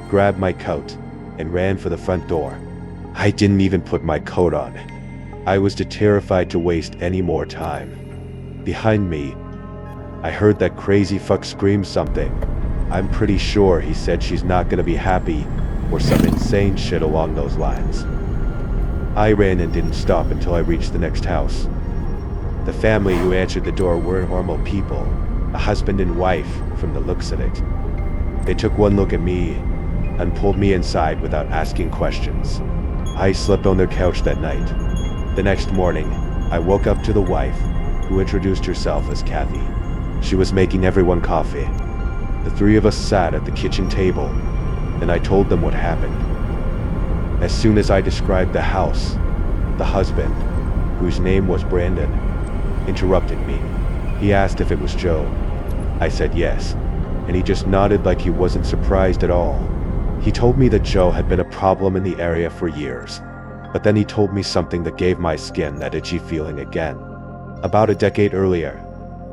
grabbed my coat, and ran for the front door. I didn't even put my coat on. I was too terrified to waste any more time. Behind me, I heard that crazy fuck scream something. I'm pretty sure he said she's not gonna be happy, or some insane shit along those lines. I ran and didn't stop until I reached the next house. The family who answered the door were normal people, a husband and wife from the looks of it. They took one look at me and pulled me inside without asking questions. I slept on their couch that night. The next morning, I woke up to the wife, who introduced herself as Kathy. She was making everyone coffee. The three of us sat at the kitchen table, and I told them what happened. As soon as I described the house, the husband, whose name was Brandon, interrupted me. He asked if it was Joe. I said yes, and he just nodded like he wasn't surprised at all. He told me that Joe had been a problem in the area for years, but then he told me something that gave my skin that itchy feeling again. About a decade earlier,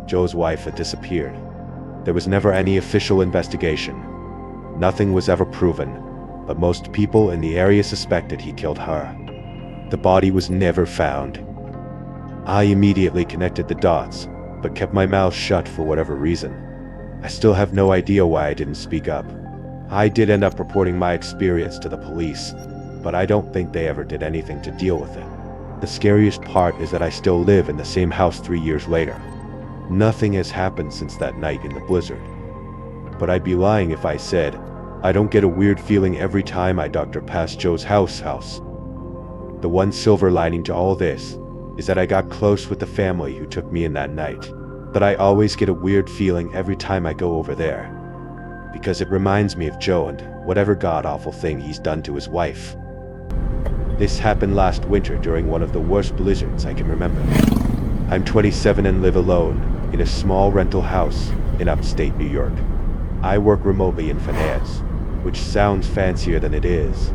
Joe's wife had disappeared. There was never any official investigation. Nothing was ever proven, but most people in the area suspected he killed her. The body was never found. I immediately connected the dots, but kept my mouth shut for whatever reason. I still have no idea why I didn't speak up. I did end up reporting my experience to the police, but I don't think they ever did anything to deal with it. The scariest part is that I still live in the same house 3 years later. Nothing has happened since that night in the blizzard. But I'd be lying if I said I don't get a weird feeling every time I doctor past Joe's house. The one silver lining to all this is that I got close with the family who took me in that night. But I always get a weird feeling every time I go over there, because it reminds me of Joe and whatever god-awful thing he's done to his wife. This happened last winter during one of the worst blizzards I can remember. I'm 27 and live alone in a small rental house in upstate New York. I work remotely in finance, which sounds fancier than it is.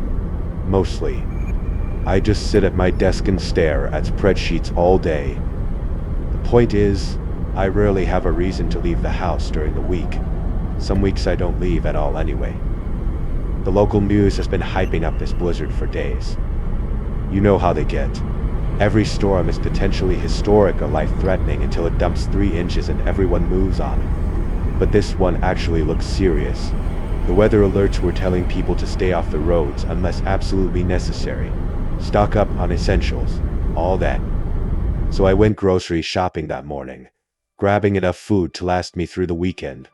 Mostly, I just sit at my desk and stare at spreadsheets all day. The point is, I rarely have a reason to leave the house during the week. Some weeks I don't leave at all anyway. The local news has been hyping up this blizzard for days. You know how they get. Every storm is potentially historic or life-threatening until it dumps 3 inches and everyone moves on. But this one actually looks serious. The weather alerts were telling people to stay off the roads unless absolutely necessary. Stock up on essentials, all that. So I went grocery shopping that morning, grabbing enough food to last me through the weekend.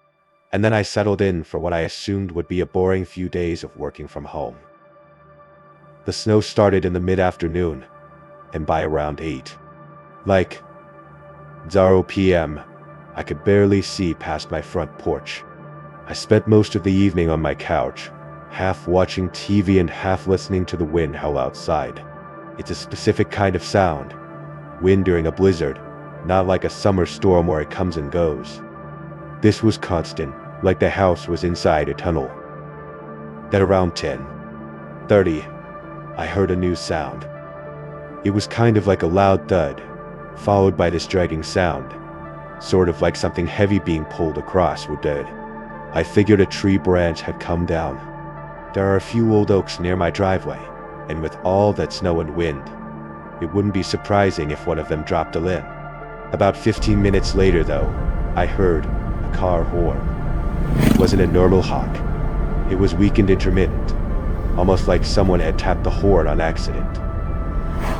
and then I settled in for what I assumed would be a boring few days of working from home. The snow started in the mid-afternoon, and by around 8, like 0 p.m., I could barely see past my front porch. I spent most of the evening on my couch, half watching TV and half listening to the wind howl outside. It's a specific kind of sound. Wind during a blizzard, not like a summer storm where it comes and goes. This was constant, like the house was inside a tunnel. At around 10:30, I heard a new sound. It was kind of like a loud thud, followed by this dragging sound, sort of like something heavy being pulled across wood. I figured a tree branch had come down. There are a few old oaks near my driveway, and with all that snow and wind, it wouldn't be surprising if one of them dropped a limb. About 15 minutes later, though, I heard a car horn. It wasn't a normal honk. It was weak and intermittent, almost like someone had tapped the horn on accident.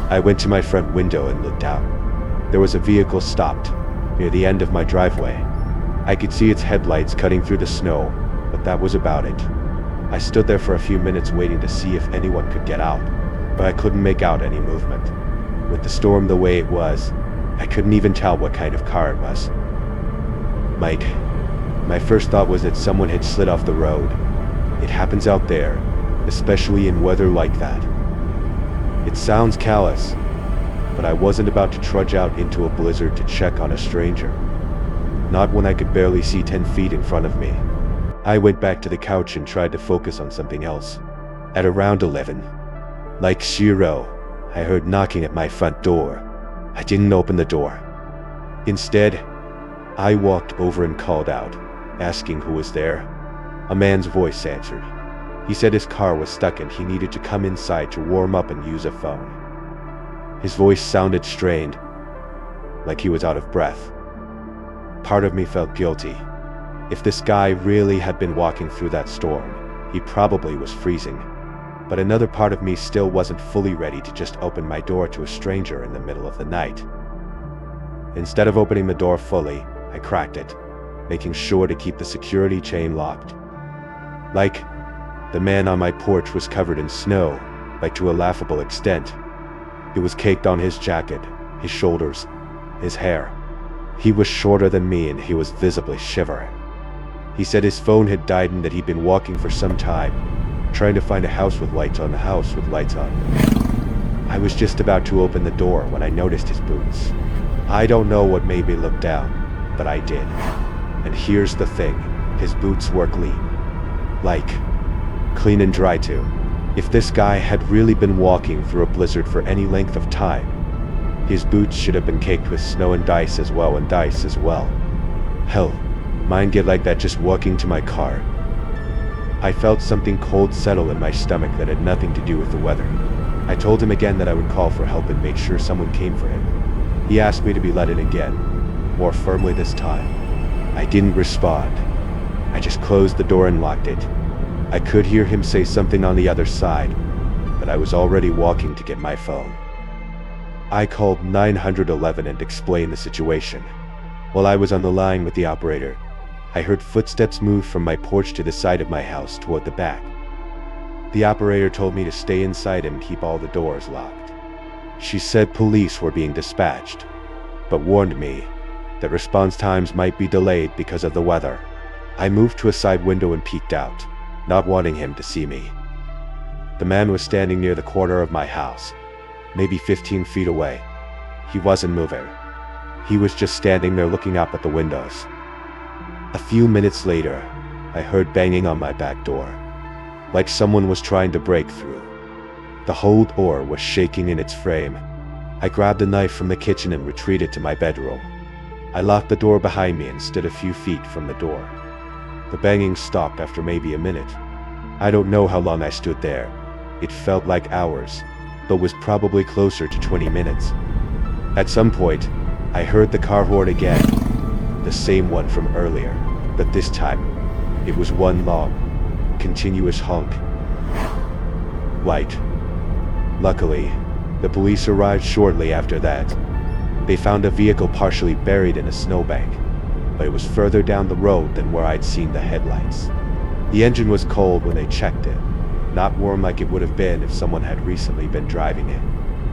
I went to my front window and looked out. There was a vehicle stopped near the end of my driveway. I could see its headlights cutting through the snow, but that was about it. I stood there for a few minutes waiting to see if anyone could get out, but I couldn't make out any movement. With the storm the way it was, I couldn't even tell what kind of car it was. My first thought was that someone had slid off the road. It happens out there, especially in weather like that. It sounds callous, but I wasn't about to trudge out into a blizzard to check on a stranger. Not when I could barely see 10 feet in front of me. I went back to the couch and tried to focus on something else. At around 11, like 0, I heard knocking at my front door. I didn't open the door. Instead, I walked over and called out, asking who was there. A man's voice answered. He said his car was stuck and he needed to come inside to warm up and use a phone. His voice sounded strained, like he was out of breath. Part of me felt guilty. If this guy really had been walking through that storm, he probably was freezing. But another part of me still wasn't fully ready to just open my door to a stranger in the middle of the night. Instead of opening the door fully, I cracked it, making sure to keep the security chain locked. Like, the man on my porch was covered in snow, like to a laughable extent. It was caked on his jacket, his shoulders, his hair. He was shorter than me and he was visibly shivering. He said his phone had died and that he'd been walking for some time, trying to find a house with lights on. I was just about to open the door when I noticed his boots. I don't know what made me look down, but I did. And here's the thing, his boots were clean. Like, clean and dry too. If this guy had really been walking through a blizzard for any length of time, his boots should have been caked with snow and dice as well. Hell, mine get like that just walking to my car. I felt something cold settle in my stomach that had nothing to do with the weather. I told him again that I would call for help and make sure someone came for him. He asked me to be let in again, more firmly this time. I didn't respond. I just closed the door and locked it. I could hear him say something on the other side, but I was already walking to get my phone. I called 911 and explained the situation. While I was on the line with the operator, I heard footsteps move from my porch to the side of my house toward the back. The operator told me to stay inside and keep all the doors locked. She said police were being dispatched, but warned me that response times might be delayed because of the weather. I moved to a side window and peeked out, not wanting him to see me. The man was standing near the corner of my house, maybe 15 feet away. He wasn't moving. He was just standing there looking up at the windows. A few minutes later, I heard banging on my back door, like someone was trying to break through. The whole door was shaking in its frame. I grabbed a knife from the kitchen and retreated to my bedroom. I locked the door behind me and stood a few feet from the door. The banging stopped after maybe a minute. I don't know how long I stood there. It felt like hours, but was probably closer to 20 minutes. At some point, I heard the car horn again, the same one from earlier, but this time, it was one long, continuous honk. Light. Luckily, the police arrived shortly after that. They found a vehicle partially buried in a snowbank. but it was further down the road than where I'd seen the headlights. The engine was cold when they checked it, not warm like it would have been if someone had recently been driving it.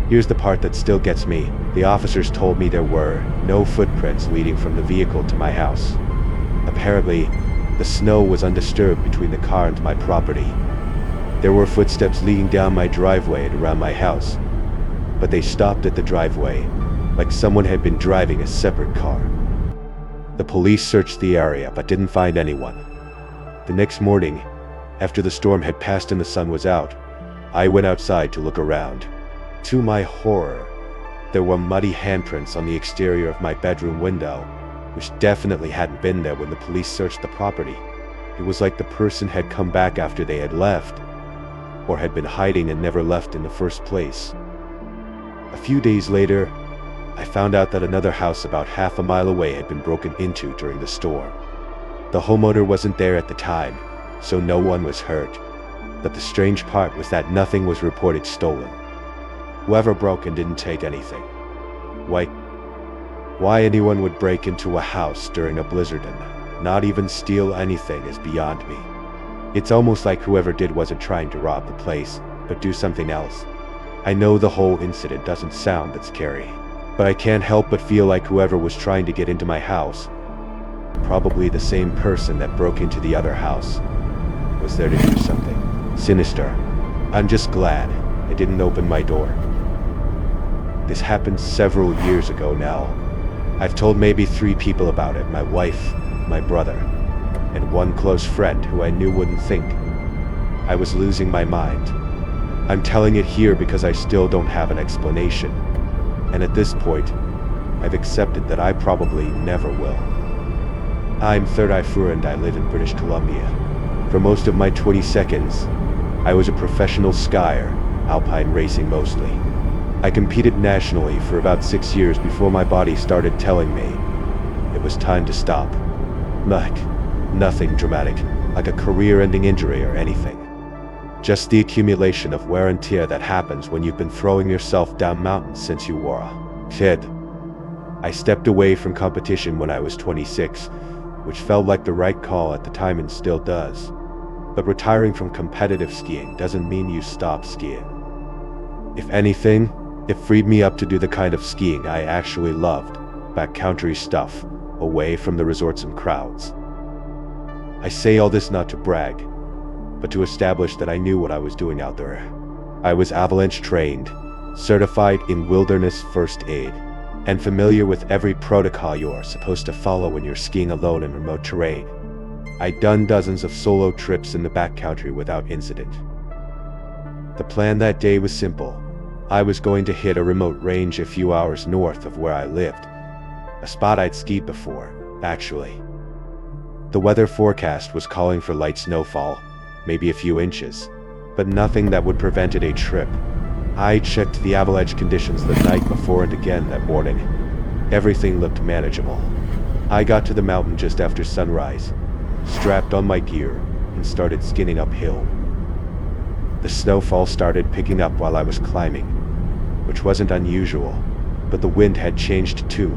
Here's the part that still gets me. The officers told me there were no footprints leading from the vehicle to my house. Apparently, the snow was undisturbed between the car and my property. There were footsteps leading down my driveway and around my house, but they stopped at the driveway, like someone had been driving a separate car. The police searched the area but didn't find anyone. The next morning, after the storm had passed and the sun was out, I went outside to look around. To my horror, there were muddy handprints on the exterior of my bedroom window, which definitely hadn't been there when the police searched the property. It was like the person had come back after they had left, or had been hiding and never left in the first place. A few days later, I found out that another house about half a mile away had been broken into during the storm. The homeowner wasn't there at the time, so no one was hurt. But the strange part was that nothing was reported stolen. Whoever broke in didn't take anything. Why anyone would break into a house during a blizzard and not even steal anything is beyond me. It's almost like whoever did wasn't trying to rob the place, but do something else. I know the whole incident doesn't sound that scary, but I can't help but feel like whoever was trying to get into my house, probably the same person that broke into the other house, was there to do something sinister. I'm just glad I didn't open my door. This happened several years ago now. I've told maybe 3 people about it: my wife, my brother, and one close friend who I knew wouldn't think I was losing my mind. I'm telling it here because I still don't have an explanation, and at this point, I've accepted that I probably never will. I'm Third Eye Fur and I live in British Columbia. For most of my 20 seconds, I was a professional skier, alpine racing mostly. I competed nationally for about 6 years before my body started telling me it was time to stop. Nothing dramatic, like a career-ending injury or anything. Just the accumulation of wear and tear that happens when you've been throwing yourself down mountains since you were a kid. I stepped away from competition when I was 26, which felt like the right call at the time and still does. But retiring from competitive skiing doesn't mean you stop skiing. If anything, it freed me up to do the kind of skiing I actually loved, backcountry stuff, away from the resorts and crowds. I say all this not to brag, but to establish that I knew what I was doing out there. I was avalanche trained, certified in wilderness first aid, and familiar with every protocol you are supposed to follow when you're skiing alone in remote terrain. I'd done dozens of solo trips in the backcountry without incident. The plan that day was simple. I was going to hit a remote range a few hours north of where I lived, a spot I'd skied before, actually. The weather forecast was calling for light snowfall, maybe a few inches, but nothing that would prevent a trip. I checked the avalanche conditions the night before and again that morning. Everything looked manageable. I got to the mountain just after sunrise, strapped on my gear, and started skinning uphill. The snowfall started picking up while I was climbing, which wasn't unusual, but the wind had changed too.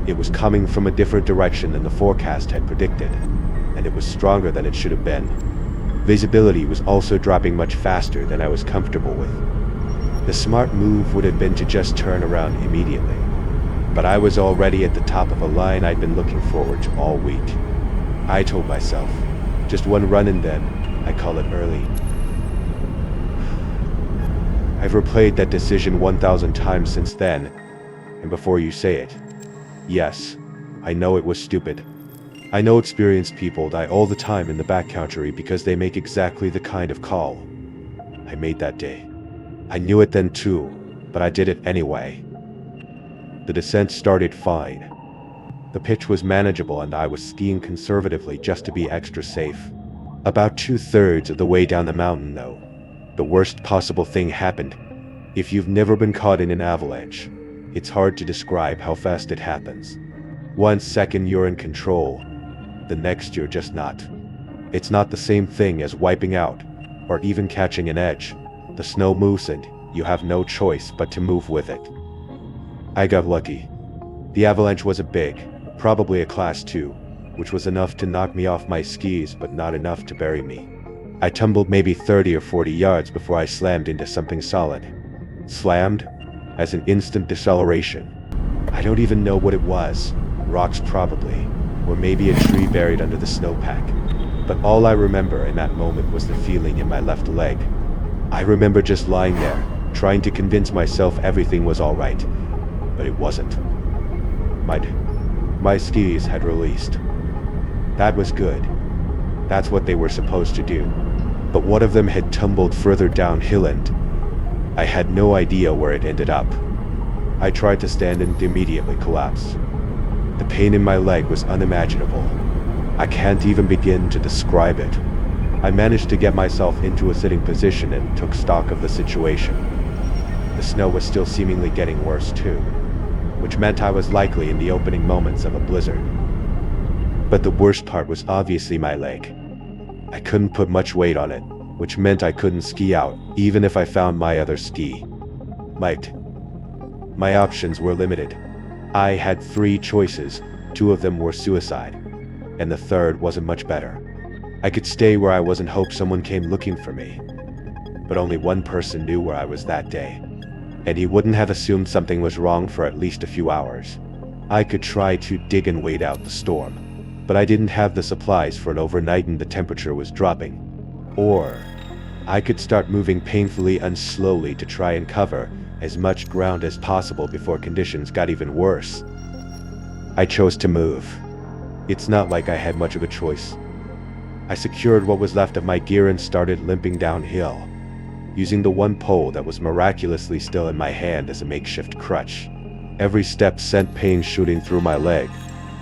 It was coming from a different direction than the forecast had predicted, and it was stronger than it should have been. Visibility was also dropping much faster than I was comfortable with. The smart move would have been to just turn around immediately, but I was already at the top of a line I'd been looking forward to all week. I told myself, just one run and then I call it early. I've replayed that decision 1,000 times since then, and before you say it, yes, I know it was stupid. I know experienced people die all the time in the backcountry because they make exactly the kind of call I made that day. I knew it then too, but I did it anyway. The descent started fine. The pitch was manageable and I was skiing conservatively just to be extra safe. About 2/3 of the way down the mountain though, the worst possible thing happened. If you've never been caught in an avalanche, it's hard to describe how fast it happens. 1 second you're in control, the next you're just not. It's not the same thing as wiping out, or even catching an edge. The snow moves and you have no choice but to move with it. I got lucky. The avalanche wasn't big, Probably a class 2, which was enough to knock me off my skis but not enough to bury me. I tumbled maybe 30 or 40 yards before I slammed into something solid. Slammed? As an instant deceleration. I don't even know what it was. Rocks probably, or maybe a tree buried under the snowpack. But all I remember in that moment was the feeling in my left leg. I remember just lying there, trying to convince myself everything was alright. But it wasn't. My skis had released. That was good. That's what they were supposed to do. But one of them had tumbled further downhill and I had no idea where it ended up. I tried to stand and immediately collapsed. The pain in my leg was unimaginable. I can't even begin to describe it. I managed to get myself into a sitting position and took stock of the situation. The snow was still seemingly getting worse too, which meant I was likely in the opening moments of a blizzard. But the worst part was obviously my leg. I couldn't put much weight on it, which meant I couldn't ski out, even if I found my other ski. My options were limited. I had 3 choices, 2 of them were suicide, and the third wasn't much better. I could stay where I was and hope someone came looking for me. But only one person knew where I was that day, and he wouldn't have assumed something was wrong for at least a few hours. I could try to dig and wait out the storm, but I didn't have the supplies for an overnight and the temperature was dropping. Or I could start moving painfully and slowly to try and cover as much ground as possible before conditions got even worse. I chose to move. It's not like I had much of a choice. I secured what was left of my gear and started limping downhill, using the one pole that was miraculously still in my hand as a makeshift crutch. Every step sent pain shooting through my leg,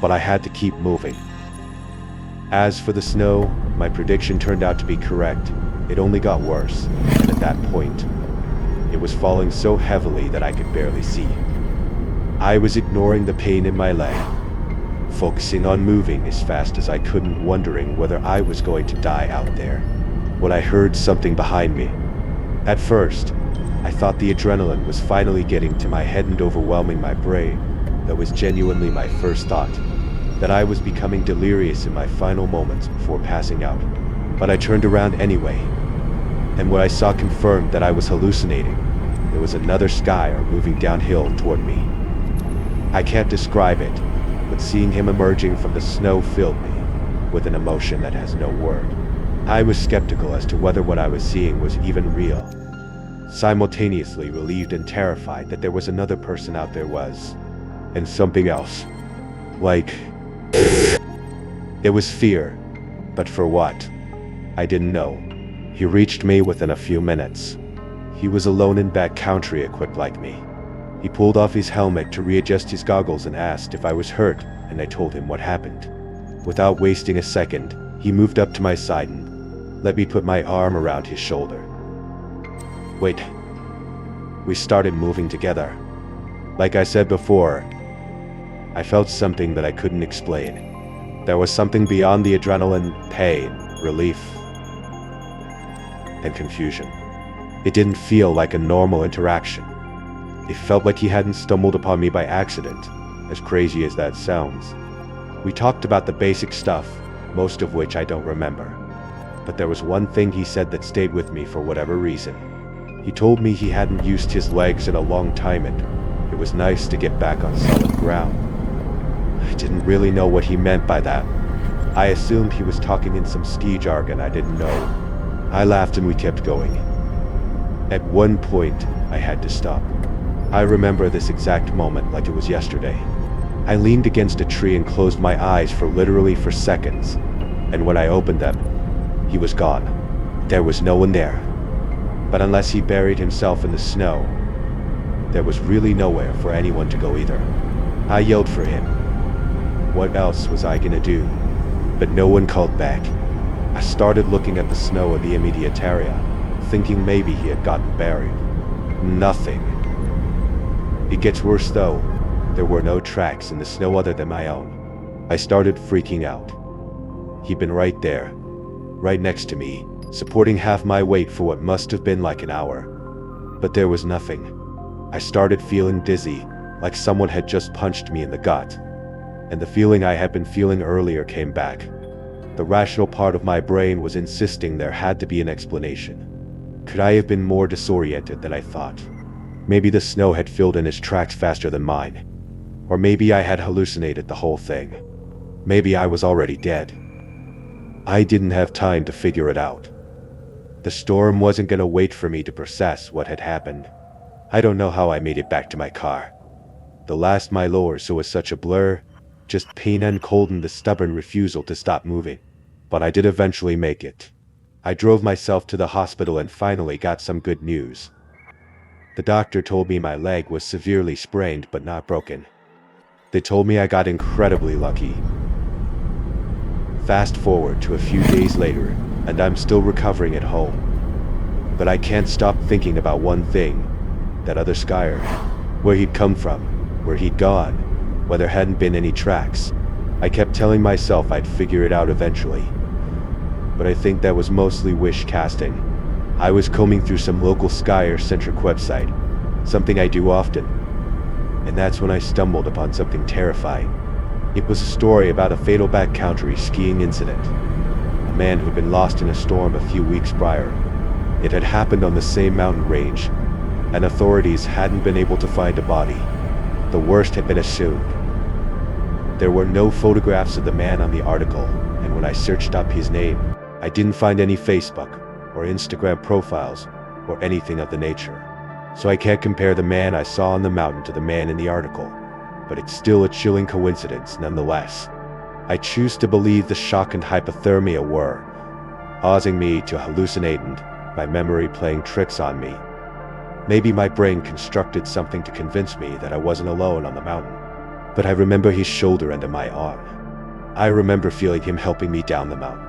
but I had to keep moving. As for the snow, my prediction turned out to be correct. It only got worse, and at that point, it was falling so heavily that I could barely see. I was ignoring the pain in my leg, focusing on moving as fast as I could and wondering whether I was going to die out there, when I heard something behind me. At first, I thought the adrenaline was finally getting to my head and overwhelming my brain. That was genuinely my first thought, that I was becoming delirious in my final moments before passing out. But I turned around anyway, and what I saw confirmed that I was hallucinating. There was another skyer moving downhill toward me. I can't describe it, but seeing him emerging from the snow filled me with an emotion that has no word. I was skeptical as to whether what I was seeing was even real, simultaneously relieved and terrified that there was another person out there and something else. There was fear, but for what? I didn't know. He reached me within a few minutes. He was alone in backcountry equipped like me. He pulled off his helmet to readjust his goggles and asked if I was hurt, and I told him what happened. Without wasting a second, he moved up to my side and let me put my arm around his shoulder. We started moving together. Like I said before, I felt something that I couldn't explain. There was something beyond the adrenaline, pain, relief, and confusion. It didn't feel like a normal interaction. It felt like he hadn't stumbled upon me by accident, as crazy as that sounds. We talked about the basic stuff, most of which I don't remember. But there was one thing he said that stayed with me for whatever reason. He told me he hadn't used his legs in a long time and it was nice to get back on solid ground. I didn't really know what he meant by that. I assumed he was talking in some ski jargon I didn't know. I laughed and we kept going. At one point, I had to stop. I remember this exact moment like it was yesterday. I leaned against a tree and closed my eyes for literally seconds, and when I opened them, he was gone. There was no one there. But unless he buried himself in the snow, there was really nowhere for anyone to go either. I yelled for him. What else was I gonna do? But no one called back. I started looking at the snow in the immediate area, thinking maybe he had gotten buried. Nothing. It gets worse though. There were no tracks in the snow other than my own. I started freaking out. He'd been right there, right next to me, supporting half my weight for what must have been like an hour. But there was nothing. I started feeling dizzy, like someone had just punched me in the gut. and the feeling I had been feeling earlier came back. The rational part of my brain was insisting there had to be an explanation. Could I have been more disoriented than I thought? Maybe the snow had filled in his tracks faster than mine. Or maybe I had hallucinated the whole thing. Maybe I was already dead. I didn't have time to figure it out. The storm wasn't gonna wait for me to process what had happened. I don't know how I made it back to my car. The last mile or so was such a blur, just pain and cold and the stubborn refusal to stop moving. But I did eventually make it. I drove myself to the hospital and finally got some good news. The doctor told me my leg was severely sprained but not broken. They told me I got incredibly lucky. Fast forward to a few days later, and I'm still recovering at home. But I can't stop thinking about one thing. That other skier. Where he'd come from. Where he'd gone. Where there hadn't been any tracks. I kept telling myself I'd figure it out eventually. But I think that was mostly wish casting. I was combing through some local skier-centric website. Something I do often. And that's when I stumbled upon something terrifying. It was a story about a fatal backcountry skiing incident. A man who'd been lost in a storm a few weeks prior. It had happened on the same mountain range, and authorities hadn't been able to find a body. The worst had been assumed. There were no photographs of the man on the article, and when I searched up his name, I didn't find any Facebook or Instagram profiles or anything of the nature. So I can't compare the man I saw on the mountain to the man in the article, but it's still a chilling coincidence nonetheless. I choose to believe the shock and hypothermia were causing me to hallucinate and my memory playing tricks on me. Maybe my brain constructed something to convince me that I wasn't alone on the mountain. But I remember his shoulder under my arm. I remember feeling him helping me down the mountain.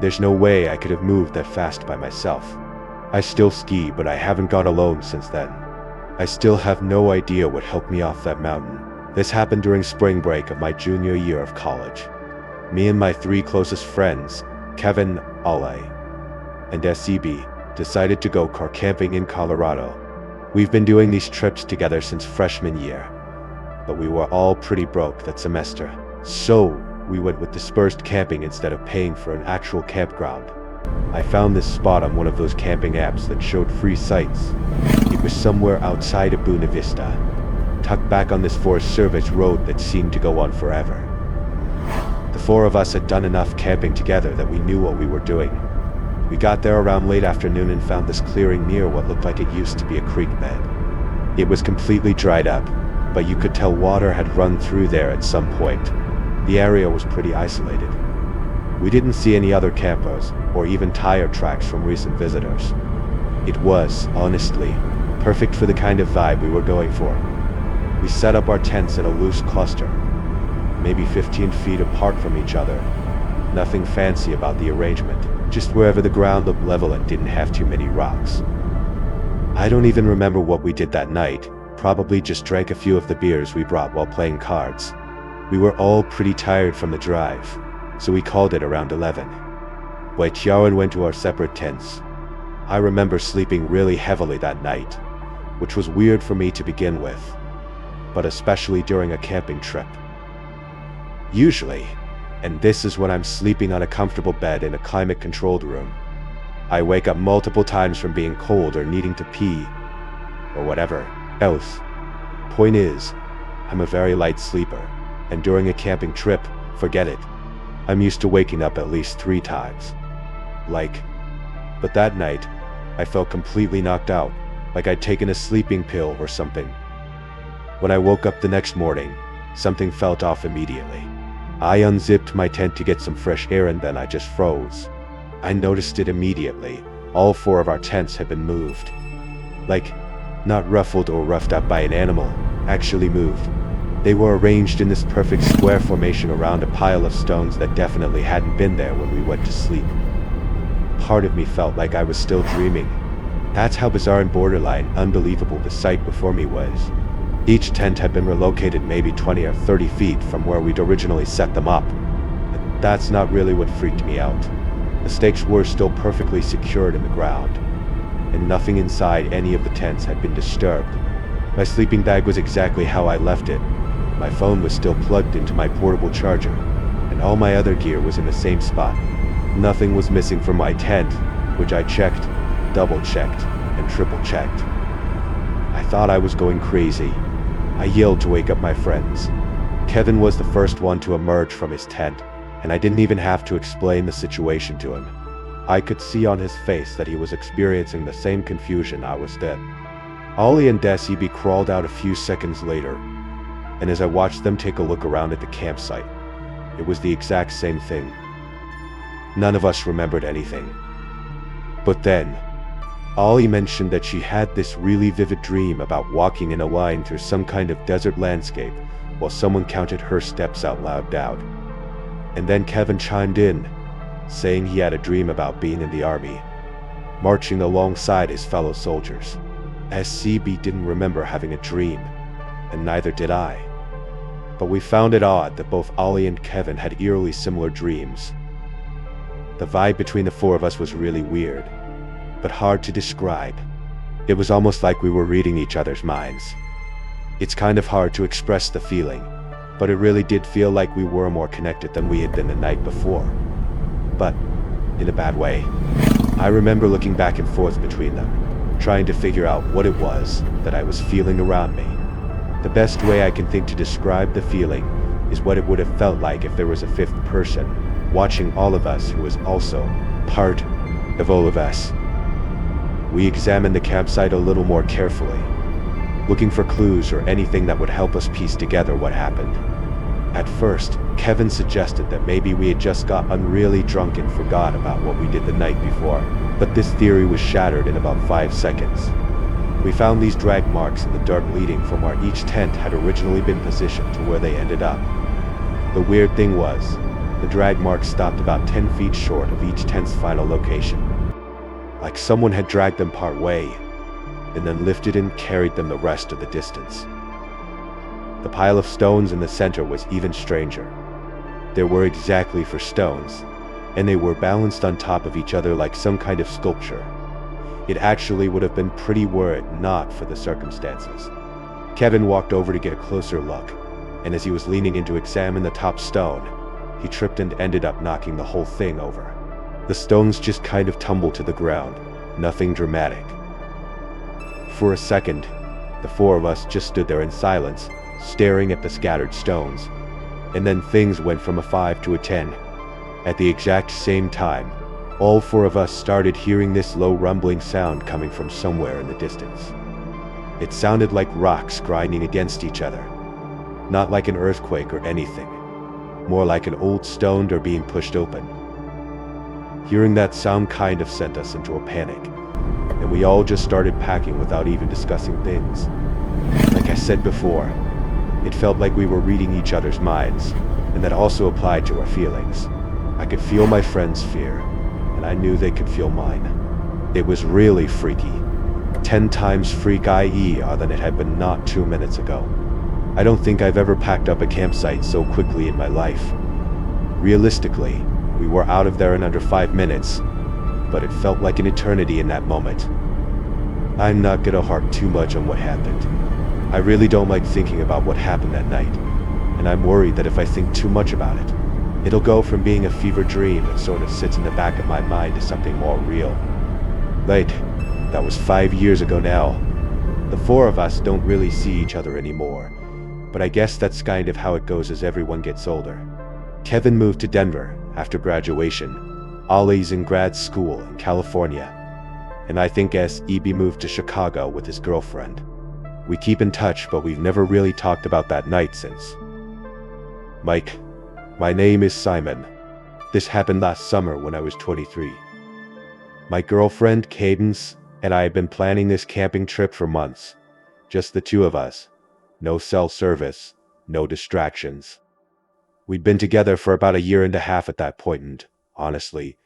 There's no way I could have moved that fast by myself. I still ski, but I haven't gone alone since then. I still have no idea what helped me off that mountain. This happened during spring break of my junior year of college. Me and my 3 closest friends, Kevin, Ale, and SCB, decided to go car camping in Colorado. We've been doing these trips together since freshman year, but we were all pretty broke that semester. So we went with dispersed camping instead of paying for an actual campground. I found this spot on one of those camping apps that showed free sites. It was somewhere outside of Buena Vista, tucked back on this Forest Service road that seemed to go on forever. The 4 of us had done enough camping together that we knew what we were doing. We got there around late afternoon and found this clearing near what looked like it used to be a creek bed. It was completely dried up, but you could tell water had run through there at some point. The area was pretty isolated. We didn't see any other campers, or even tire tracks from recent visitors. It was, honestly, perfect for the kind of vibe we were going for. We set up our tents in a loose cluster, maybe 15 feet apart from each other. Nothing fancy about the arrangement, just wherever the ground looked level and didn't have too many rocks. I don't even remember what we did that night, probably just drank a few of the beers we brought while playing cards. We were all pretty tired from the drive, so we called it around 11. Wei-Chiao and went to our separate tents. I remember sleeping really heavily that night, which was weird for me to begin with, but especially during a camping trip. Usually, and this is when I'm sleeping on a comfortable bed in a climate-controlled room, I wake up multiple times from being cold or needing to pee, or whatever else. Point is, I'm a very light sleeper, and during a camping trip, forget it. I'm used to waking up at least 3 times. But that night, I felt completely knocked out, like I'd taken a sleeping pill or something. When I woke up the next morning, something felt off immediately. I unzipped my tent to get some fresh air and then I just froze. I noticed it immediately. All 4 of our tents had been moved. Not ruffled or roughed up by an animal, actually moved. They were arranged in this perfect square formation around a pile of stones that definitely hadn't been there when we went to sleep. Part of me felt like I was still dreaming. That's how bizarre and borderline unbelievable the sight before me was. Each tent had been relocated maybe 20 or 30 feet from where we'd originally set them up. But that's not really what freaked me out. The stakes were still perfectly secured in the ground, and nothing inside any of the tents had been disturbed. My sleeping bag was exactly how I left it, My phone was still plugged into my portable charger, and all my other gear was in the same spot. Nothing was missing from my tent, which I checked, double-checked, and triple-checked. I thought I was going crazy. I yelled to wake up my friends. Kevin was the first one to emerge from his tent, and I didn't even have to explain the situation to him. I could see on his face that he was experiencing the same confusion I was in. Ollie and Desi crawled out a few seconds later, and as I watched them take a look around at the campsite, it was the exact same thing. None of us remembered anything. But then, Ollie mentioned that she had this really vivid dream about walking in a line through some kind of desert landscape while someone counted her steps out loud. And then Kevin chimed in, saying he had a dream about being in the army, marching alongside his fellow soldiers. SCB didn't remember having a dream, and neither did I. But we found it odd that both Ollie and Kevin had eerily similar dreams. The vibe between the four of us was really weird, but hard to describe. It was almost like we were reading each other's minds. It's kind of hard to express the feeling, but it really did feel like we were more connected than we had been the night before. But in a bad way. I remember looking back and forth between them, trying to figure out what it was that I was feeling around me. The best way I can think to describe the feeling is what it would have felt like if there was a fifth person watching all of us who was also part of all of us. We examined the campsite a little more carefully, looking for clues or anything that would help us piece together what happened. At first, Kevin suggested that maybe we had just gotten really drunk and forgot about what we did the night before, but this theory was shattered in about 5 seconds. We found these drag marks in the dirt leading from where each tent had originally been positioned to where they ended up. The weird thing was, the drag marks stopped about 10 feet short of each tent's final location. Like someone had dragged them part way, and then lifted and carried them the rest of the distance. The pile of stones in the center was even stranger. There were exactly 4 stones, and they were balanced on top of each other like some kind of sculpture. It actually would have been pretty were it not for the circumstances. Kevin walked over to get a closer look, and as he was leaning in to examine the top stone, he tripped and ended up knocking the whole thing over. The stones just kind of tumbled to the ground, nothing dramatic. For a second, the 4 of us just stood there in silence, staring at the scattered stones, and then things went from a 5 to a 10. At the exact same time, all 4 of us started hearing this low rumbling sound coming from somewhere in the distance. It sounded like rocks grinding against each other, not like an earthquake or anything, more like an old stone door being pushed open. Hearing that sound kind of sent us into a panic, and we all just started packing without even discussing things. Like I said before, it felt like we were reading each other's minds, and that also applied to our feelings. I could feel my friends' fear, and I knew they could feel mine. It was really freaky. 10 times freakier than it had been not 2 minutes ago. I don't think I've ever packed up a campsite so quickly in my life. Realistically, we were out of there in under 5 minutes, but it felt like an eternity in that moment. I'm not gonna harp too much on what happened. I really don't like thinking about what happened that night, and I'm worried that if I think too much about it, it'll go from being a fever dream that sort of sits in the back of my mind to something more real. That was 5 years ago now. The 4 of us don't really see each other anymore, but I guess that's kind of how it goes as everyone gets older. Kevin moved to Denver after graduation. Ollie's in grad school in California, and I think SEB moved to Chicago with his girlfriend. We keep in touch, but we've never really talked about that night since. Mike, my name is Simon. This happened last summer when I was 23. My girlfriend, Cadence, and I have been planning this camping trip for months. Just the 2 of us. No cell service, no distractions. We'd been together for about 1.5 years at that point, and honestly,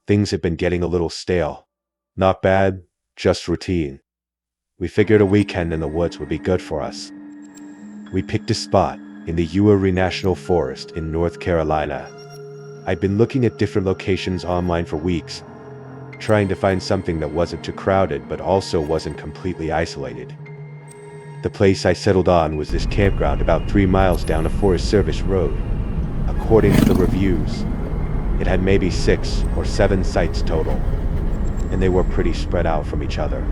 things had been getting a little stale. Not bad, just routine. We figured a weekend in the woods would be good for us. We picked a spot in the Uwharrie National Forest in North Carolina. I'd been looking at different locations online for weeks, trying to find something that wasn't too crowded but also wasn't completely isolated. The place I settled on was this campground about 3 miles down a Forest Service road. According to the reviews, it had maybe 6 or 7 sites total, and they were pretty spread out from each other.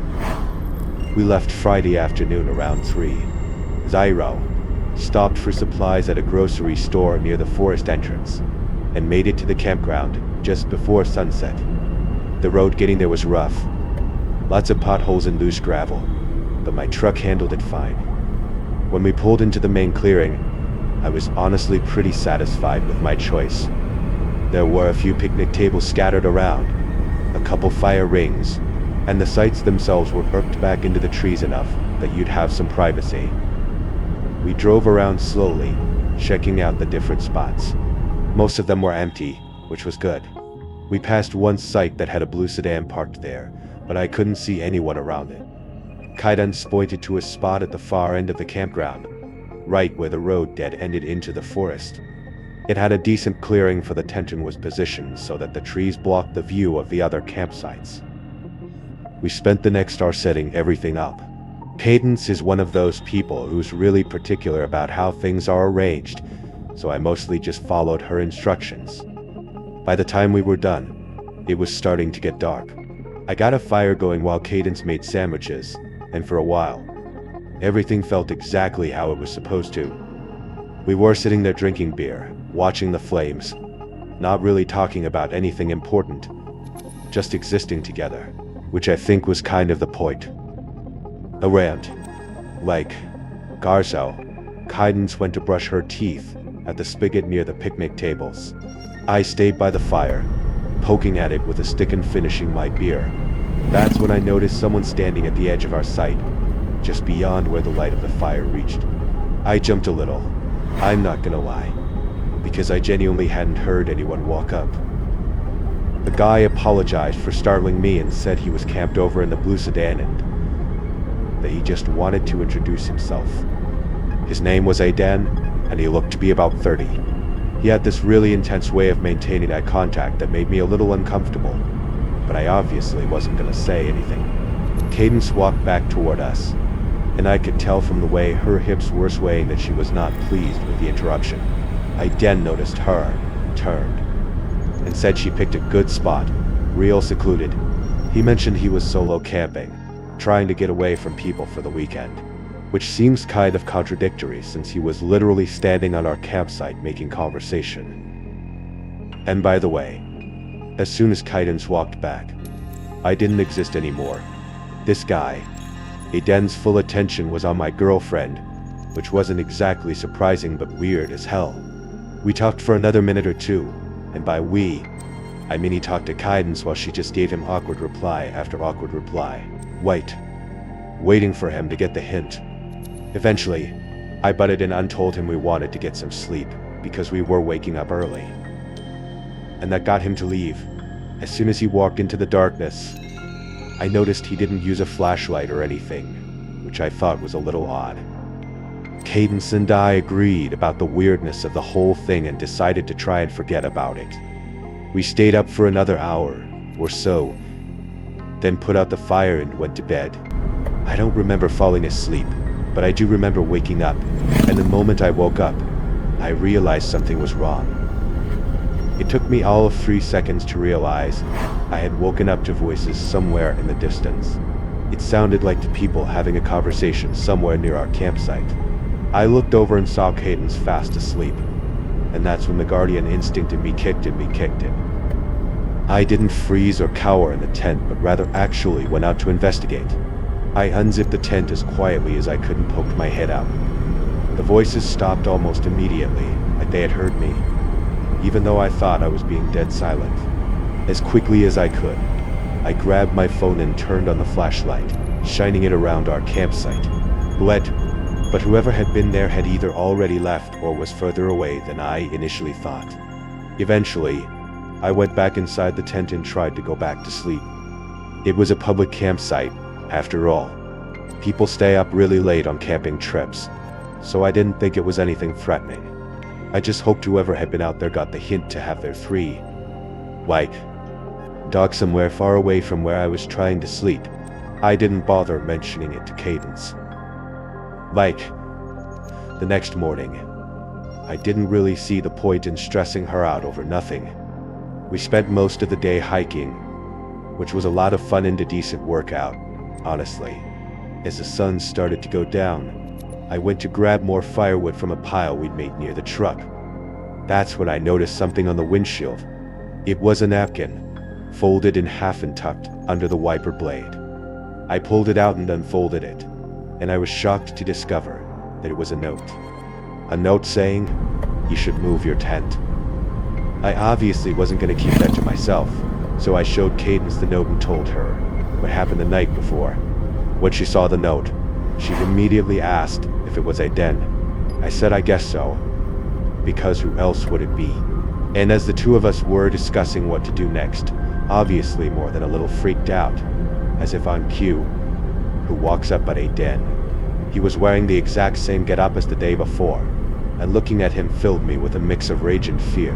We left Friday afternoon around 3. Zyro stopped for supplies at a grocery store near the forest entrance, and made it to the campground just before sunset. The road getting there was rough, lots of potholes and loose gravel, but my truck handled it fine. When we pulled into the main clearing, I was honestly pretty satisfied with my choice. There were a few picnic tables scattered around, a couple fire rings, and the sites themselves were perked back into the trees enough that you'd have some privacy. We drove around slowly, checking out the different spots. Most of them were empty, which was good. We passed one site that had a blue sedan parked there, but I couldn't see anyone around it. Kaidans pointed to a spot at the far end of the campground, right where the road dead-ended into the forest. It had a decent clearing for the tent and was positioned so that the trees blocked the view of the other campsites. We spent the next hour setting everything up. Cadence is one of those people who's really particular about how things are arranged, so I mostly just followed her instructions. By the time we were done, it was starting to get dark. I got a fire going while Cadence made sandwiches, and for a while, everything felt exactly how it was supposed to. We were sitting there drinking beer, watching the flames, not really talking about anything important, just existing together, which I think was kind of the point. Around, like, Garzo, Cadence went to brush her teeth at the spigot near the picnic tables. I stayed by the fire, poking at it with a stick and finishing my beer. That's when I noticed someone standing at the edge of our site, just beyond where the light of the fire reached. I jumped a little, I'm not gonna lie, because I genuinely hadn't heard anyone walk up. The guy apologized for startling me and said he was camped over in the blue sedan and that he just wanted to introduce himself. His name was Aiden, and he looked to be about 30. He had this really intense way of maintaining eye contact that made me a little uncomfortable, but I obviously wasn't gonna say anything. Cadence walked back toward us, and I could tell from the way her hips were swaying that she was not pleased with the interruption. I then noticed her, turned, and said she picked a good spot, real secluded. He mentioned he was solo camping, trying to get away from people for the weekend, which seems kind of contradictory since he was literally standing on our campsite making conversation. And by the way, as soon as Cadence walked back, I didn't exist anymore. This guy, Aiden's full attention was on my girlfriend, which wasn't exactly surprising but weird as hell. We talked for another minute or two, and by we, I mean he talked to Cadence while she just gave him awkward reply after awkward reply. Waiting for him to get the hint. Eventually, I butted in and told him we wanted to get some sleep because we were waking up early. And that got him to leave. As soon as he walked into the darkness, I noticed he didn't use a flashlight or anything, which I thought was a little odd. Cadence and I agreed about the weirdness of the whole thing and decided to try and forget about it. We stayed up for another hour or so, then put out the fire and went to bed. I don't remember falling asleep, but I do remember waking up, and the moment I woke up, I realized something was wrong. It took me all of 3 seconds to realize I had woken up to voices somewhere in the distance. It sounded like the people having a conversation somewhere near our campsite. I looked over and saw Cadence fast asleep, and that's when the guardian instinct in me kicked in. I didn't freeze or cower in the tent, but rather actually went out to investigate. I unzipped the tent as quietly as I could and poked my head out. The voices stopped almost immediately, like they had heard me, even though I thought I was being dead silent. As quickly as I could, I grabbed my phone and turned on the flashlight, shining it around our campsite. But whoever had been there had either already left or was further away than I initially thought. Eventually, I went back inside the tent and tried to go back to sleep. It was a public campsite, after all. People stay up really late on camping trips, so I didn't think it was anything threatening. I just hoped whoever had been out there got the hint to have their 3 dog somewhere far away from where I was trying to sleep. I didn't bother mentioning it to Cadence. Like, the next morning, I didn't really see the point in stressing her out over nothing. We spent most of the day hiking, which was a lot of fun and a decent workout, honestly. As the sun started to go down, I went to grab more firewood from a pile we'd made near the truck. That's when I noticed something on the windshield. It was a napkin, folded in half and tucked under the wiper blade. I pulled it out and unfolded it, and I was shocked to discover that it was a note. A note saying, "You should move your tent." I obviously wasn't going to keep that to myself, so I showed Cadence the note and told her what happened the night before. When she saw the note, she immediately asked if it was a den. I said I guess so, because who else would it be? And as the two of us were discussing what to do next, obviously more than a little freaked out, as if on cue, who walks up at a den? He was wearing the exact same getup as the day before, and looking at him filled me with a mix of rage and fear.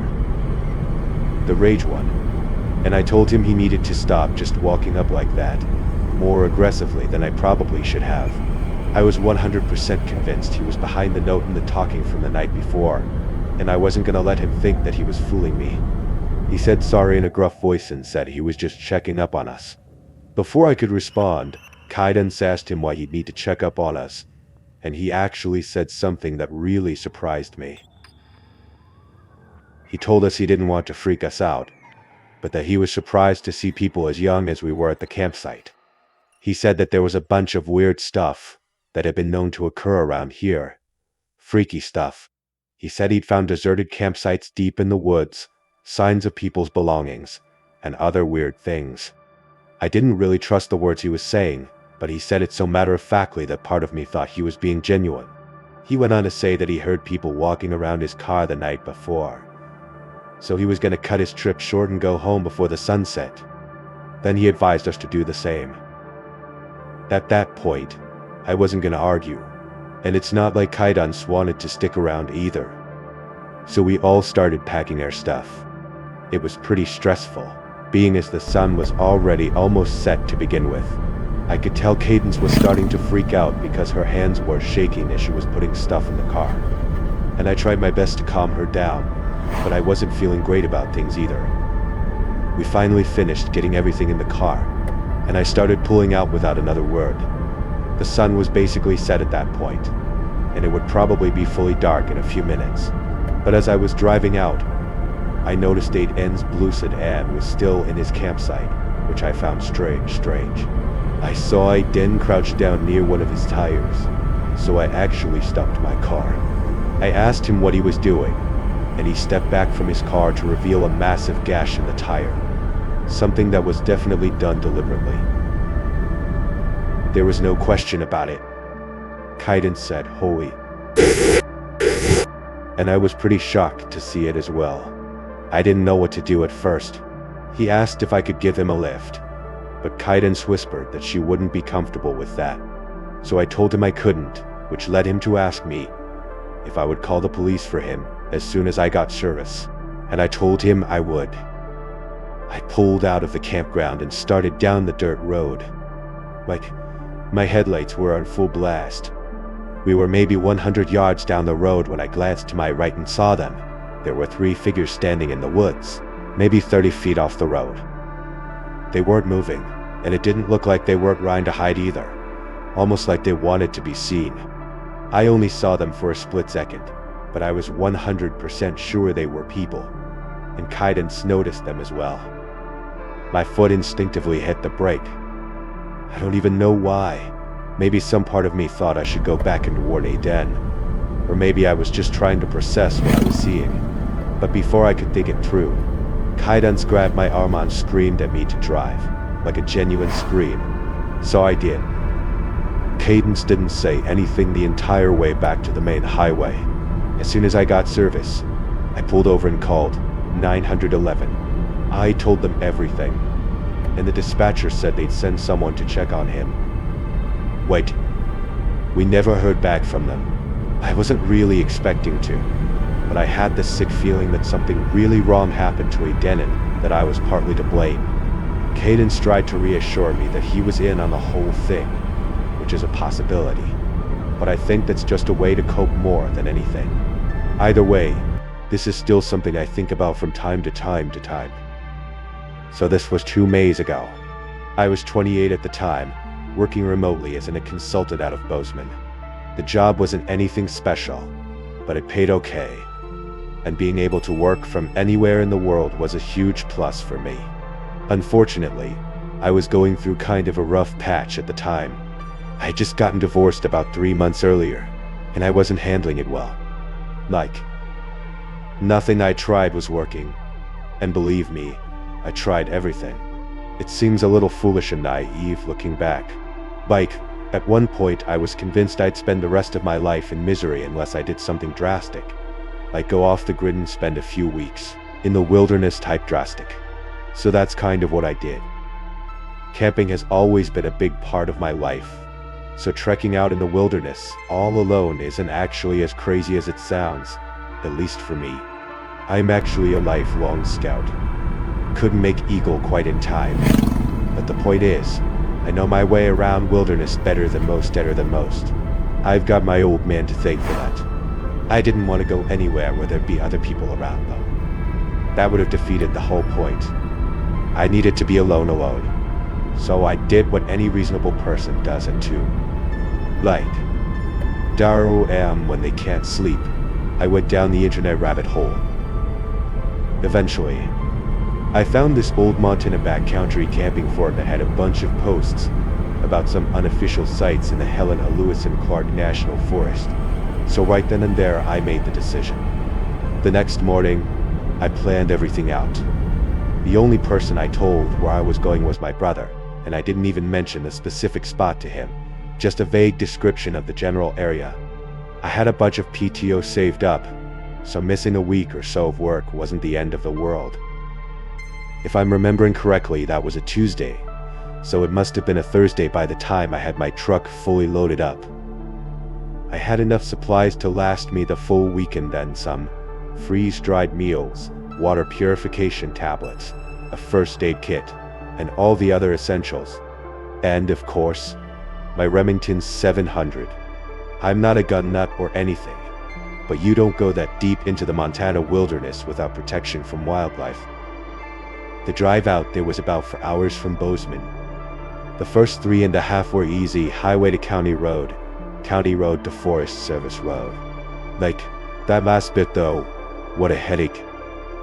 The rage one. And I told him he needed to stop just walking up like that, more aggressively than I probably should have. I was 100% convinced he was behind the note and the talking from the night before, and I wasn't gonna let him think that he was fooling me. He said sorry in a gruff voice and said he was just checking up on us. Before I could respond, Cadence asked him why he'd need to check up on us, and he actually said something that really surprised me. He told us he didn't want to freak us out, but that he was surprised to see people as young as we were at the campsite. He said that there was a bunch of weird stuff that had been known to occur around here. Freaky stuff. He said he'd found deserted campsites deep in the woods, signs of people's belongings, and other weird things. I didn't really trust the words he was saying, but he said it so matter-of-factly that part of me thought he was being genuine. He went on to say that he heard people walking around his car the night before, so he was going to cut his trip short and go home before the sun set. Then he advised us to do the same. At that point, I wasn't going to argue, and it's not like Cadence wanted to stick around either. So we all started packing our stuff. It was pretty stressful, being as the sun was already almost set to begin with. I could tell Cadence was starting to freak out because her hands were shaking as she was putting stuff in the car. And I tried my best to calm her down, but I wasn't feeling great about things either. We finally finished getting everything in the car, and I started pulling out without another word. The sun was basically set at that point, and it would probably be fully dark in a few minutes. But as I was driving out, I noticed 8N's blue sedan was still in his campsite, which I found strange. I saw a den crouched down near one of his tires, so I actually stopped my car. I asked him what he was doing, and he stepped back from his car to reveal a massive gash in the tire, something that was definitely done deliberately. There was no question about it. Cadence said, "Holy," and I was pretty shocked to see it as well. I didn't know what to do at first. He asked if I could give him a lift, but Cadence whispered that she wouldn't be comfortable with that. So I told him I couldn't, which led him to ask me if I would call the police for him as soon as I got service, and I told him I would. I pulled out of the campground and started down the dirt road. My headlights were on full blast. We were maybe 100 yards down the road when I glanced to my right and saw them. There were 3 figures standing in the woods, maybe 30 feet off the road. They weren't moving, and it didn't look like they weren't trying to hide either, almost like they wanted to be seen. I only saw them for a split second, but I was 100% sure they were people, and Cadence noticed them as well. My foot instinctively hit the brake. I don't even know why. Maybe some part of me thought I should go back and warn Aden, or maybe I was just trying to process what I was seeing. But before I could think it through, Cadence grabbed my arm and screamed at me to drive, like a genuine scream. So I did. Cadence didn't say anything the entire way back to the main highway. As soon as I got service, I pulled over and called 911. I told them everything, and the dispatcher said they'd send someone to check on him. Wait, we never heard back from them. I wasn't really expecting to, but I had this sick feeling that something really wrong happened to Aden and that I was partly to blame. Cadence tried to reassure me that he was in on the whole thing, which is a possibility, but I think that's just a way to cope more than anything. Either way, this is still something I think about from time to time. So this was 2 Mays ago. I was 28 at the time, working remotely as a consultant out of Bozeman. The job wasn't anything special, but it paid okay, and being able to work from anywhere in the world was a huge plus for me. Unfortunately, I was going through kind of a rough patch at the time. I had just gotten divorced about 3 months earlier, and I wasn't handling it well. Nothing I tried was working, and believe me, I tried everything. It seems a little foolish and naive looking back. At one point I was convinced I'd spend the rest of my life in misery unless I did something drastic, like go off the grid and spend a few weeks in the wilderness type drastic. So that's kind of what I did. Camping has always been a big part of my life, so trekking out in the wilderness all alone isn't actually as crazy as it sounds, at least for me. I'm actually a lifelong scout. Couldn't make Eagle quite in time, but the point is, I know my way around wilderness better than most. I've got my old man to thank for that. I didn't want to go anywhere where there'd be other people around though. That would have defeated the whole point. I needed to be alone. So I did what any reasonable person does at 2. Daru when they can't sleep, I went down the internet rabbit hole. Eventually, I found this old Montana backcountry camping fort that had a bunch of posts about some unofficial sites in the Helena Lewis and Clark National Forest. So right then and there, I made the decision. The next morning, I planned everything out. The only person I told where I was going was my brother, and I didn't even mention a specific spot to him, just a vague description of the general area. I had a bunch of PTO saved up, so missing a week or so of work wasn't the end of the world. If I'm remembering correctly, that was a Tuesday, so it must have been a Thursday by the time I had my truck fully loaded up. I had enough supplies to last me the full weekend, then some freeze-dried meals, water purification tablets, a first aid kit, and all the other essentials. And of course, my Remington 700. I'm not a gun nut or anything, but you don't go that deep into the Montana wilderness without protection from wildlife. The drive out there was about 4 hours from Bozeman. The first 3.5 were easy, highway to county road to Forest Service road. That last bit though, what a headache.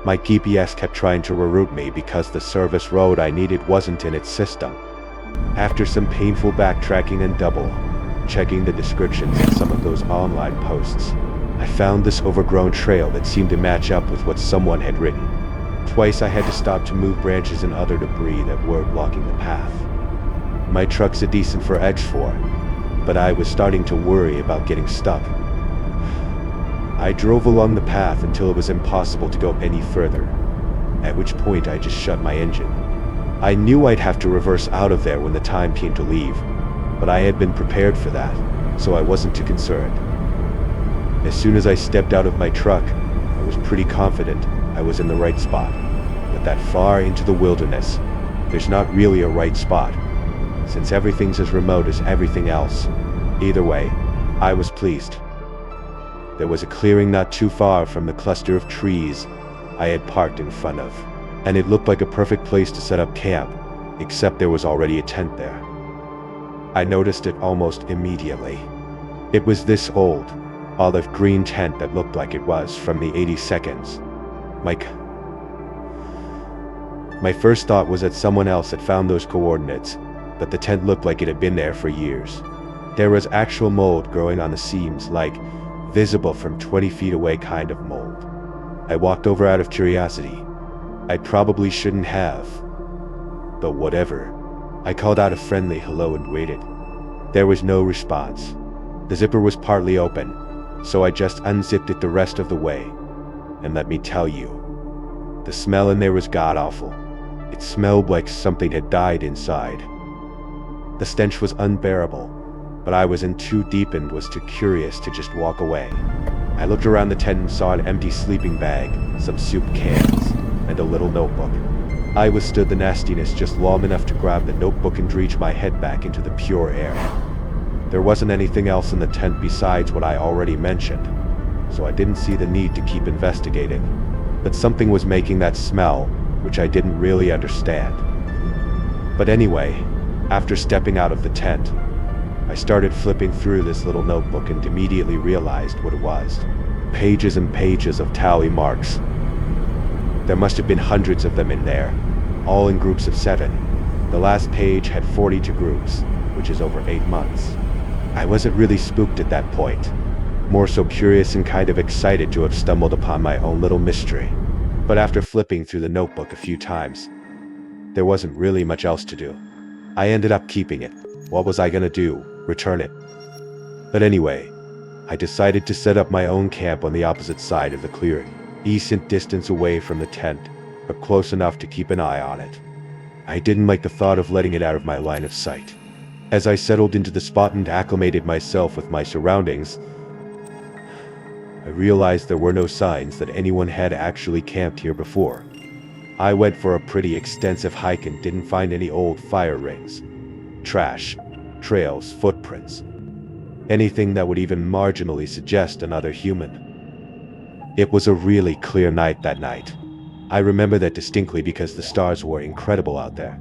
My GPS kept trying to reroute me because the service road I needed wasn't in its system. After some painful backtracking and double checking the descriptions in some of those online posts, I found this overgrown trail that seemed to match up with what someone had written. Twice I had to stop to move branches and other debris that were blocking the path. My truck's a decent for X4, but I was starting to worry about getting stuck. I drove along the path until it was impossible to go any further, at which point I just shut my engine. I knew I'd have to reverse out of there when the time came to leave, but I had been prepared for that, so I wasn't too concerned. As soon as I stepped out of my truck, I was pretty confident I was in the right spot. But that far into the wilderness, there's not really a right spot, since everything's as remote as everything else. Either way, I was pleased. There was a clearing not too far from the cluster of trees I had parked in front of, and it looked like a perfect place to set up camp, except there was already a tent there. I noticed it almost immediately. It was this old, olive green tent that looked like it was from the 82nds. My first thought was that someone else had found those coordinates, but the tent looked like it had been there for years. There was actual mold growing on the seams, visible from 20 feet away kind of mold. I walked over out of curiosity. I probably shouldn't have, but whatever. I called out a friendly hello and waited. There was no response. The zipper was partly open, so I just unzipped it the rest of the way. And let me tell you, the smell in there was god-awful. It smelled like something had died inside. The stench was unbearable, but I was in too deep and was too curious to just walk away. I looked around the tent and saw an empty sleeping bag, some soup cans, and a little notebook. I withstood the nastiness just long enough to grab the notebook and reach my head back into the pure air. There wasn't anything else in the tent besides what I already mentioned, so I didn't see the need to keep investigating. But something was making that smell, which I didn't really understand. But anyway, after stepping out of the tent, I started flipping through this little notebook and immediately realized what it was. Pages and pages of tally marks. There must have been hundreds of them in there, all in groups of 7. The last page had 42 groups, which is over 8 months. I wasn't really spooked at that point, more so curious and kind of excited to have stumbled upon my own little mystery. But after flipping through the notebook a few times, there wasn't really much else to do. I ended up keeping it. What was I gonna do? Return it? But anyway, I decided to set up my own camp on the opposite side of the clearing, decent distance away from the tent, but close enough to keep an eye on it. I didn't like the thought of letting it out of my line of sight. As I settled into the spot and acclimated myself with my surroundings, I realized there were no signs that anyone had actually camped here before. I went for a pretty extensive hike and didn't find any old fire rings, trash, trails, footprints, anything that would even marginally suggest another human. It was a really clear night that night. I remember that distinctly because the stars were incredible out there.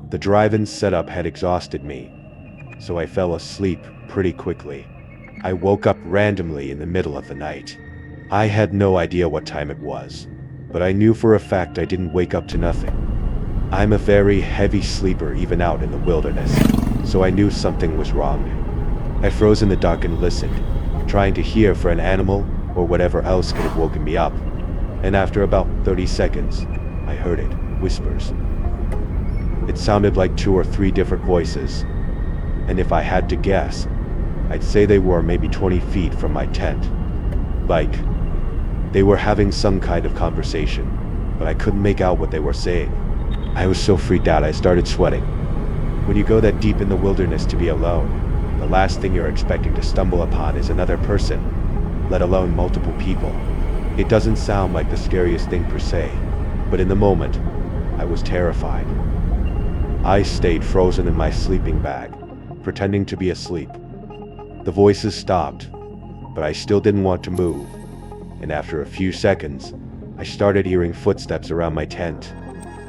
The drive-in setup had exhausted me, so I fell asleep pretty quickly. I woke up randomly in the middle of the night. I had no idea what time it was, but I knew for a fact I didn't wake up to nothing. I'm a very heavy sleeper even out in the wilderness, so I knew something was wrong. I froze in the dark and listened, trying to hear for an animal or whatever else could have woken me up. And after about 30 seconds, I heard it, whispers. It sounded like 2 or 3 different voices, and if I had to guess, I'd say they were maybe 20 feet from my tent. Like, they were having some kind of conversation, but I couldn't make out what they were saying. I was so freaked out I started sweating. When you go that deep in the wilderness to be alone, the last thing you're expecting to stumble upon is another person, let alone multiple people. It doesn't sound like the scariest thing per se, but in the moment, I was terrified. I stayed frozen in my sleeping bag, pretending to be asleep. The voices stopped, but I still didn't want to move, and after a few seconds, I started hearing footsteps around my tent.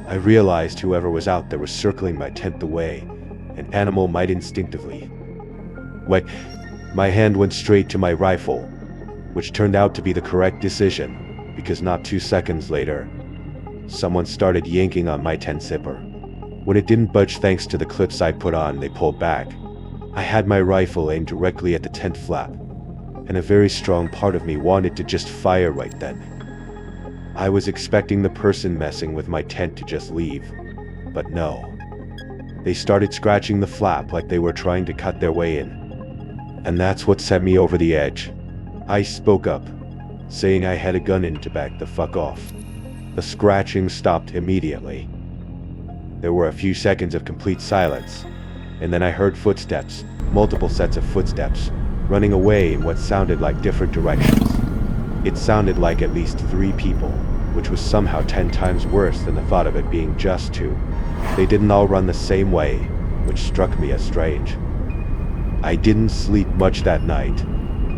I realized whoever was out there was circling my tent the way an animal might instinctively. My hand went straight to my rifle, which turned out to be the correct decision, because not 2 seconds later, someone started yanking on my tent zipper. When it didn't budge thanks to the clips I put on, they pulled back. I had my rifle aimed directly at the tent flap, and a very strong part of me wanted to just fire right then. I was expecting the person messing with my tent to just leave, but no. They started scratching the flap like they were trying to cut their way in. And that's what set me over the edge. I spoke up, saying I had a gun in to back the fuck off. The scratching stopped immediately. There were a few seconds of complete silence, and then I heard footsteps, multiple sets of footsteps, running away in what sounded like different directions. It sounded like at least 3 people, which was somehow 10 times worse than the thought of it being just 2. They didn't all run the same way, which struck me as strange. I didn't sleep much that night,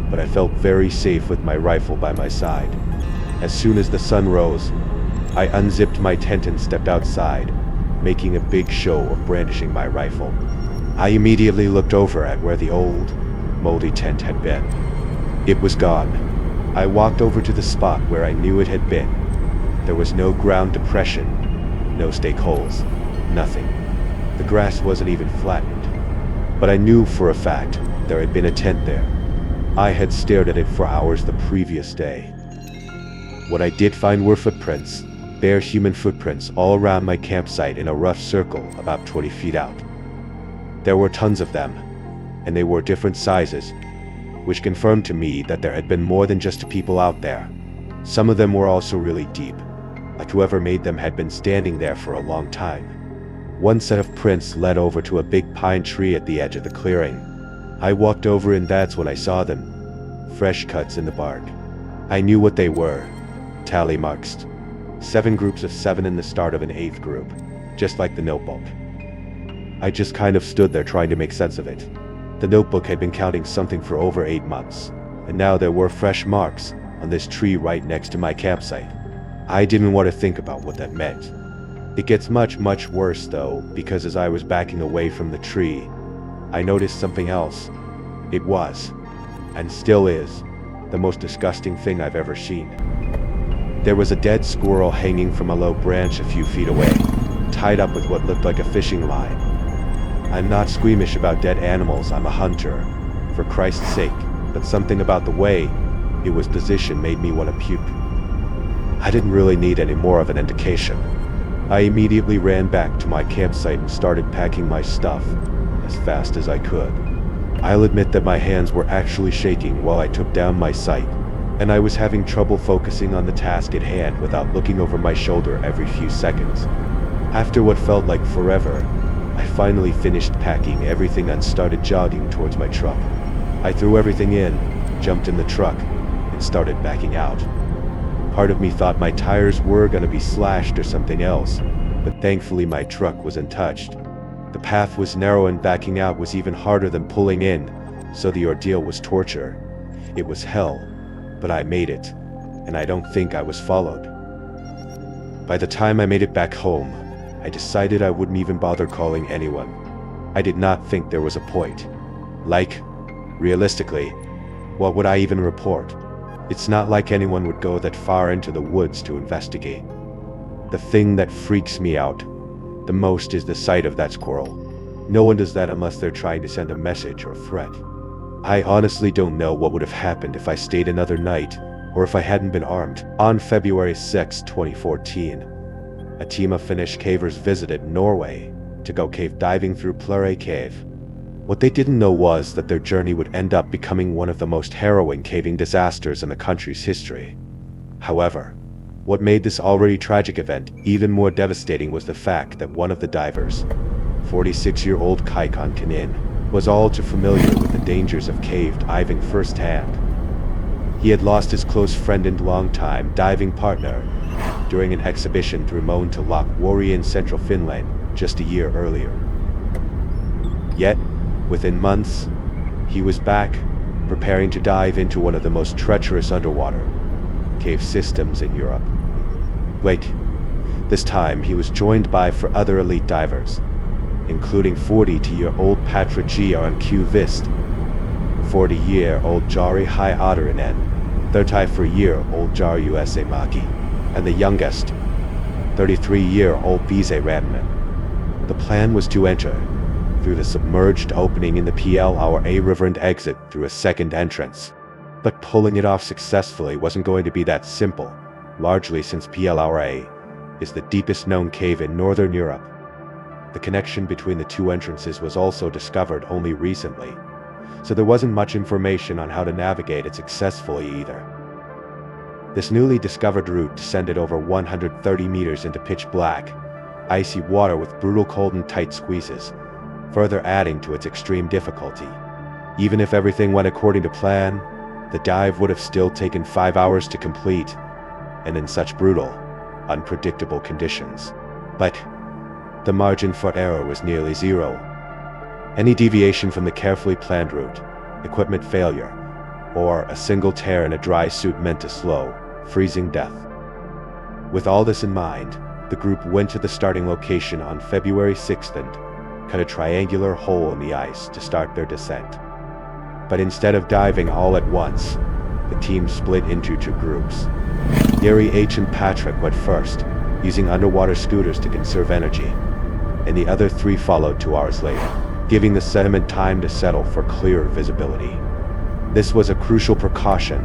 but I felt very safe with my rifle by my side. As soon as the sun rose, I unzipped my tent and stepped outside, making a big show of brandishing my rifle. I immediately looked over at where the old, moldy tent had been. It was gone. I walked over to the spot where I knew it had been. There was no ground depression, no stake holes, nothing. The grass wasn't even flattened. But I knew for a fact there had been a tent there. I had stared at it for hours the previous day. What I did find were footprints, bare human footprints all around my campsite in a rough circle about 20 feet out. There were tons of them, and they were different sizes, which confirmed to me that there had been more than just people out there. Some of them were also really deep, like whoever made them had been standing there for a long time. One set of prints led over to a big pine tree at the edge of the clearing. I walked over and that's when I saw them. Fresh cuts in the bark. I knew what they were. Tally marks. 7 groups of 7 in the start of an 8th group, just like the notebook. I just kind of stood there trying to make sense of it. The notebook had been counting something for over 8 months, and now there were fresh marks on this tree right next to my campsite. I didn't want to think about what that meant. It gets much worse though, because as I was backing away from the tree, I noticed something else. It was, and still is, the most disgusting thing I've ever seen. There was a dead squirrel hanging from a low branch a few feet away, tied up with what looked like a fishing line. I'm not squeamish about dead animals, I'm a hunter, for Christ's sake, but something about the way it was positioned made me want to puke. I didn't really need any more of an indication. I immediately ran back to my campsite and started packing my stuff as fast as I could. I'll admit that my hands were actually shaking while I took down my sight, and I was having trouble focusing on the task at hand without looking over my shoulder every few seconds. After what felt like forever, I finally finished packing everything and started jogging towards my truck. I threw everything in, jumped in the truck, and started backing out. Part of me thought my tires were gonna be slashed or something else, but thankfully my truck was untouched. The path was narrow and backing out was even harder than pulling in, so the ordeal was torture. It was hell, but I made it, and I don't think I was followed. By the time I made it back home, I decided I wouldn't even bother calling anyone. I did not think there was a point. Like, realistically, what would I even report? It's not like anyone would go that far into the woods to investigate. The thing that freaks me out the most is the sight of that squirrel. No one does that unless they're trying to send a message or threat. I honestly don't know what would have happened if I stayed another night, or if I hadn't been armed. On February 6, 2014, a team of Finnish cavers visited Norway to go cave diving through Pluré Cave. What they didn't know was that their journey would end up becoming one of the most harrowing caving disasters in the country's history. However, what made this already tragic event even more devastating was the fact that one of the divers, 46-year-old Kaikon Kanin, was all too familiar with the dangers of cave diving firsthand. He had lost his close friend and longtime diving partner during an exhibition through Moen to Loch Warri in central Finland just a year earlier. Yet, within months, he was back, preparing to dive into one of the most treacherous underwater cave systems in Europe. Wait, this time he was joined by 4 other elite divers, including 42-year-old Patrick Gion Vist, 40-year-old Jari Hai Otterinen, 34-year-old Jari USA Maki, and the youngest, 33-year-old Vise Radman. The plan was to enter through the submerged opening in the PLRA River and exit through a second entrance. But pulling it off successfully wasn't going to be that simple, largely since PLRA is the deepest known cave in Northern Europe. The connection between the 2 entrances was also discovered only recently, so there wasn't much information on how to navigate it successfully either. This newly discovered route descended over 130 meters into pitch black, icy water with brutal cold and tight squeezes, further adding to its extreme difficulty. Even if everything went according to plan, the dive would have still taken 5 hours to complete, and in such brutal, unpredictable conditions. But the margin for error was nearly zero. Any deviation from the carefully planned route, equipment failure, or a single tear in a dry suit meant a slow, freezing death. With all this in mind, the group went to the starting location on February 6th and cut a triangular hole in the ice to start their descent. But instead of diving all at once, the team split into 2 groups. Gary H. and Patrick went first, using underwater scooters to conserve energy, and the other 3 followed 2 hours later, giving the sediment time to settle for clearer visibility. This was a crucial precaution,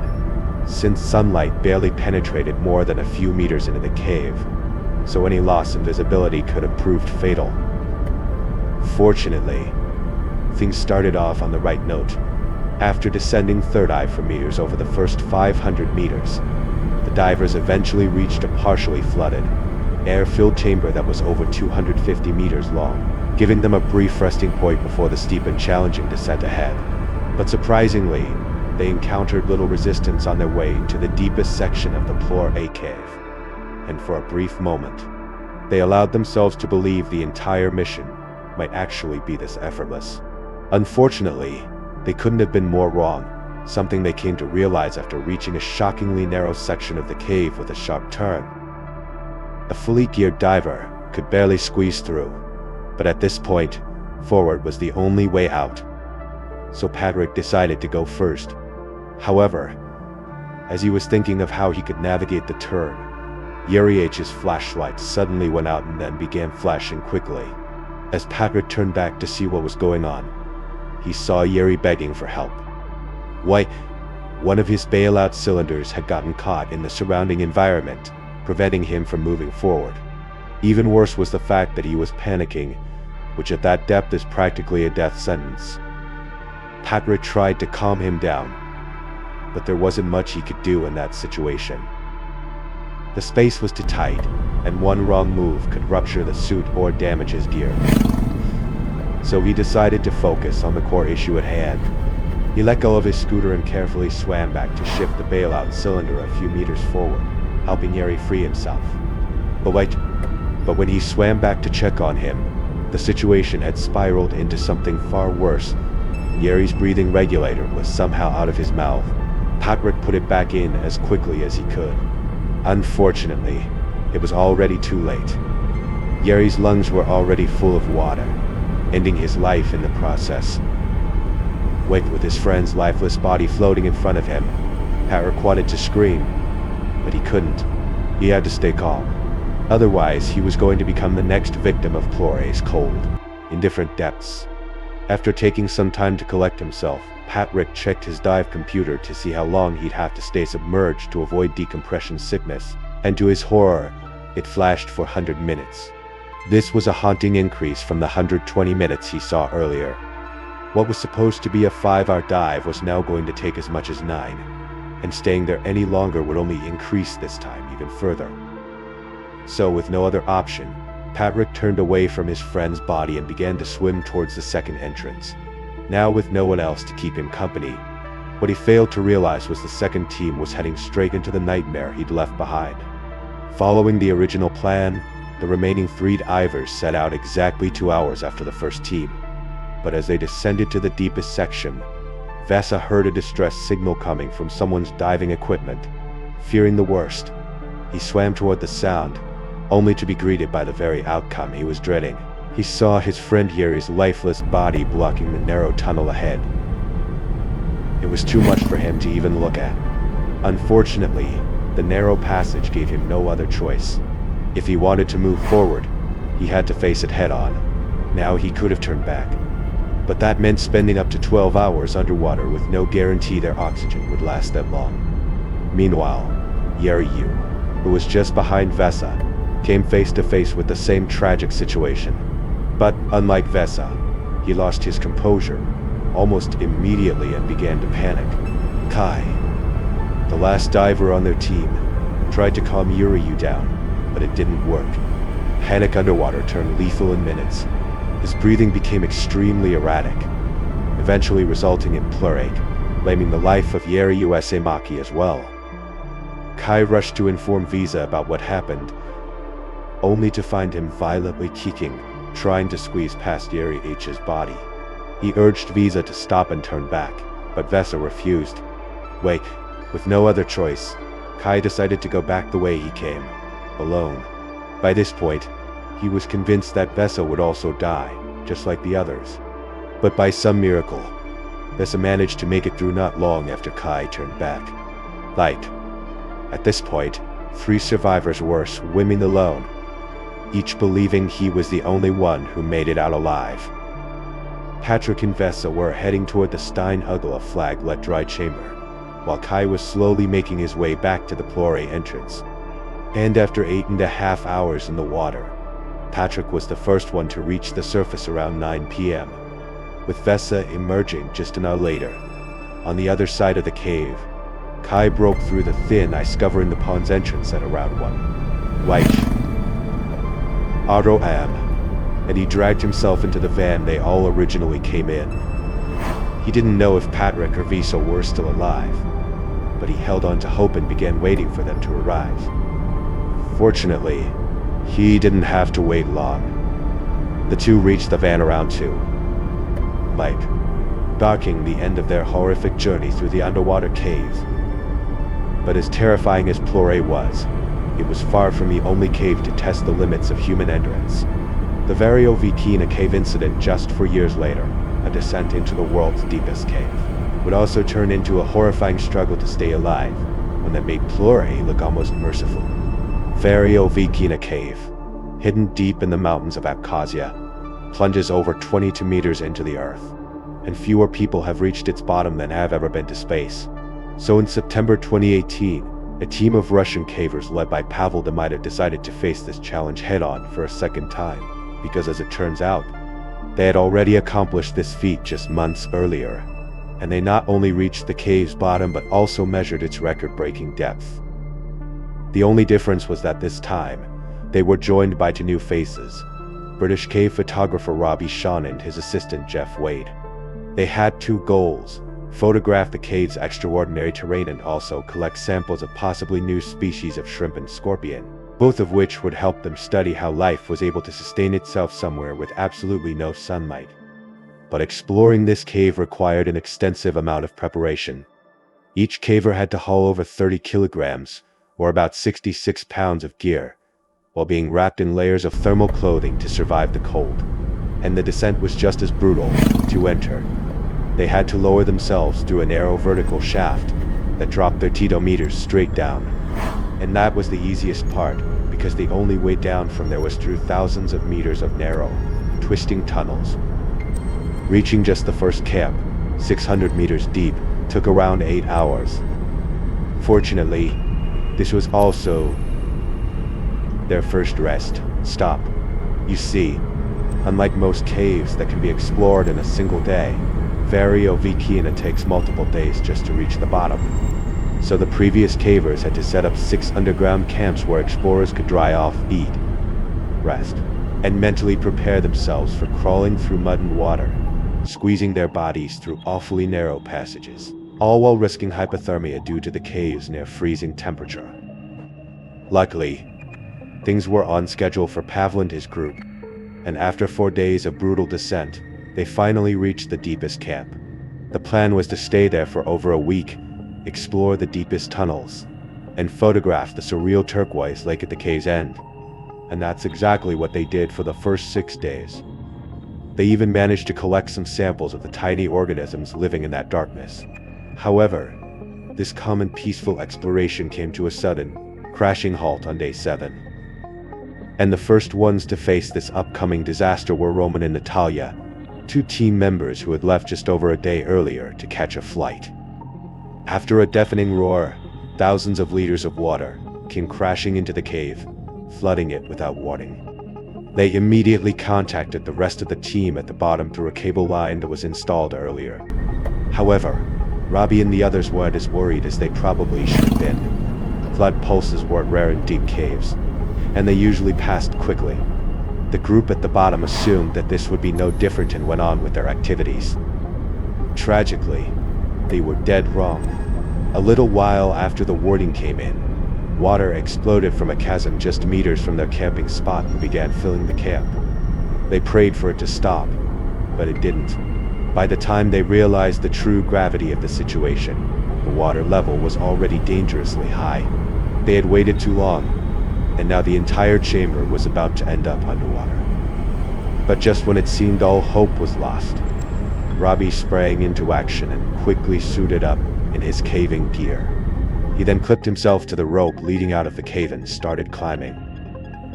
since sunlight barely penetrated more than a few meters into the cave, so any loss in visibility could have proved fatal. Fortunately, things started off on the right note. After descending 30 meters over the first 500 meters, the divers eventually reached a partially flooded, air-filled chamber that was over 250 meters long, giving them a brief resting point before the steep and challenging descent ahead. But surprisingly, they encountered little resistance on their way to the deepest section of the Pluré Cave, and for a brief moment, they allowed themselves to believe the entire mission might actually be this effortless. Unfortunately, they couldn't have been more wrong, something they came to realize after reaching a shockingly narrow section of the cave with a sharp turn. A fully geared diver could barely squeeze through, but at this point, forward was the only way out. So Patrick decided to go first. However, as he was thinking of how he could navigate the turn, Yuri H's flashlight suddenly went out and then began flashing quickly. As Patrick turned back to see what was going on, he saw Yuri begging for help. Why, one of his bailout cylinders had gotten caught in the surrounding environment, preventing him from moving forward. Even worse was the fact that he was panicking, which at that depth is practically a death sentence. Patrick tried to calm him down, but there wasn't much he could do in that situation. The space was too tight, and one wrong move could rupture the suit or damage his gear. So he decided to focus on the core issue at hand. He let go of his scooter and carefully swam back to shift the bailout cylinder a few meters forward, helping Yuri free himself. But when he swam back to check on him, the situation had spiraled into something far worse. Yuri's breathing regulator was somehow out of his mouth. Patrick put it back in as quickly as he could. Unfortunately, it was already too late. Yuri's lungs were already full of water, ending his life in the process. With his friend's lifeless body floating in front of him, Patrick wanted to scream, but he couldn't. He had to stay calm. Otherwise, he was going to become the next victim of Plore's cold, in different depths. After taking some time to collect himself, Patrick checked his dive computer to see how long he'd have to stay submerged to avoid decompression sickness, and to his horror, it flashed for 100 minutes. This was a haunting increase from the 120 minutes he saw earlier. What was supposed to be a 5-hour dive was now going to take as much as 9, and staying there any longer would only increase this time even further. So with no other option, Patrick turned away from his friend's body and began to swim towards the second entrance, now with no one else to keep him company. What he failed to realize was the second team was heading straight into the nightmare he'd left behind. Following the original plan, the remaining 3 divers set out exactly 2 hours after the first team. But as they descended to the deepest section, Vesa heard a distress signal coming from someone's diving equipment. Fearing the worst, he swam toward the sound, only to be greeted by the very outcome he was dreading. He saw his friend Yuri's lifeless body blocking the narrow tunnel ahead. It was too much for him to even look at. Unfortunately, the narrow passage gave him no other choice. If he wanted to move forward, he had to face it head-on. Now he could have turned back, but that meant spending up to 12 hours underwater with no guarantee their oxygen would last that long. Meanwhile, Yuri, who was just behind Vesa, came face to face with the same tragic situation. But unlike Vesa, he lost his composure almost immediately and began to panic. Kai, the last diver on their team, tried to calm Yuri down, but it didn't work. Panic underwater turned lethal in minutes. His breathing became extremely erratic, eventually resulting in pleurisy, claiming the life of Yuri Maki as well. Kai rushed to inform Vesa about what happened, only to find him violently kicking, trying to squeeze past Yuri H's body. He urged Vesa to stop and turn back, but Vesa refused. With no other choice, Kai decided to go back the way he came, alone. By this point, he was convinced that Vesa would also die, just like the others. But by some miracle, Vesa managed to make it through not long after Kai turned back. At this point, 3 survivors were swimming alone, each believing he was the only one who made it out alive. Patrick and Vesa were heading toward the Steinhugla flag-lit dry chamber, while Kai was slowly making his way back to the Plore entrance. And after 8.5 hours in the water, Patrick was the first one to reach the surface around 9 p.m., with Vesa emerging just an hour later. On the other side of the cave, Kai broke through the thin ice covering the pond's entrance at around 1. Auto am, and he dragged himself into the van they all originally came in. He didn't know if Patrick or Vesa were still alive, but he held on to hope and began waiting for them to arrive. Fortunately, he didn't have to wait long. The two reached the van around 2. marking the end of their horrific journey through the underwater cave. But as terrifying as Plore was, it was far from the only cave to test the limits of human endurance. The Variovikina cave incident just 4 years later, a descent into the world's deepest cave, would also turn into a horrifying struggle to stay alive, one that made Plore look almost merciful. Variovikina cave, hidden deep in the mountains of Abkhazia, plunges over 22 meters into the earth, and fewer people have reached its bottom than have ever been to space. So in September 2018, a team of Russian cavers led by Pavel Demidov decided to face this challenge head-on for a second time, because as it turns out, they had already accomplished this feat just months earlier, and they not only reached the cave's bottom but also measured its record-breaking depth. The only difference was that this time, they were joined by 2 new faces, British cave photographer Robbie Shawn and his assistant Jeff Wade. They had 2 goals: photograph the cave's extraordinary terrain and also collect samples of possibly new species of shrimp and scorpion, both of which would help them study how life was able to sustain itself somewhere with absolutely no sunlight. But exploring this cave required an extensive amount of preparation. Each caver had to haul over 30 kilograms, or about 66 pounds of gear, while being wrapped in layers of thermal clothing to survive the cold. And the descent was just as brutal. To enter, they had to lower themselves through a narrow vertical shaft that dropped their altimeters straight down. And that was the easiest part, because the only way down from there was through thousands of meters of narrow, twisting tunnels. Reaching just the first camp, 600 meters deep, took around 8 hours. Fortunately, this was also their first rest stop. You see, unlike most caves that can be explored in a single day, Variovikina takes multiple days just to reach the bottom. So the previous cavers had to set up 6 underground camps where explorers could dry off, eat, rest, and mentally prepare themselves for crawling through mud and water, squeezing their bodies through awfully narrow passages, all while risking hypothermia due to the cave's near freezing temperature. Luckily, things were on schedule for Pavel and his group, and after 4 days of brutal descent, they finally reached the deepest camp. The plan was to stay there for over a week, explore the deepest tunnels, and photograph the surreal turquoise lake at the cave's end. And that's exactly what they did for the first 6 days. They even managed to collect some samples of the tiny organisms living in that darkness. However, this calm and peaceful exploration came to a sudden, crashing halt on day 7. And the first ones to face this upcoming disaster were Roman and Natalia, 2 team members who had left just over a day earlier to catch a flight. After a deafening roar, thousands of liters of water came crashing into the cave, flooding it without warning. They immediately contacted the rest of the team at the bottom through a cable line that was installed earlier. However, Robbie and the others weren't as worried as they probably should have been. Flood pulses weren't rare in deep caves, and they usually passed quickly. The group at the bottom assumed that this would be no different and went on with their activities. Tragically, they were dead wrong. A little while after the warning came in, water exploded from a chasm just meters from their camping spot and began filling the camp. They prayed for it to stop, but it didn't. By the time they realized the true gravity of the situation, the water level was already dangerously high. They had waited too long, and now the entire chamber was about to end up underwater. But just when it seemed all hope was lost, Robbie sprang into action and quickly suited up in his caving gear. He then clipped himself to the rope leading out of the cave and started climbing.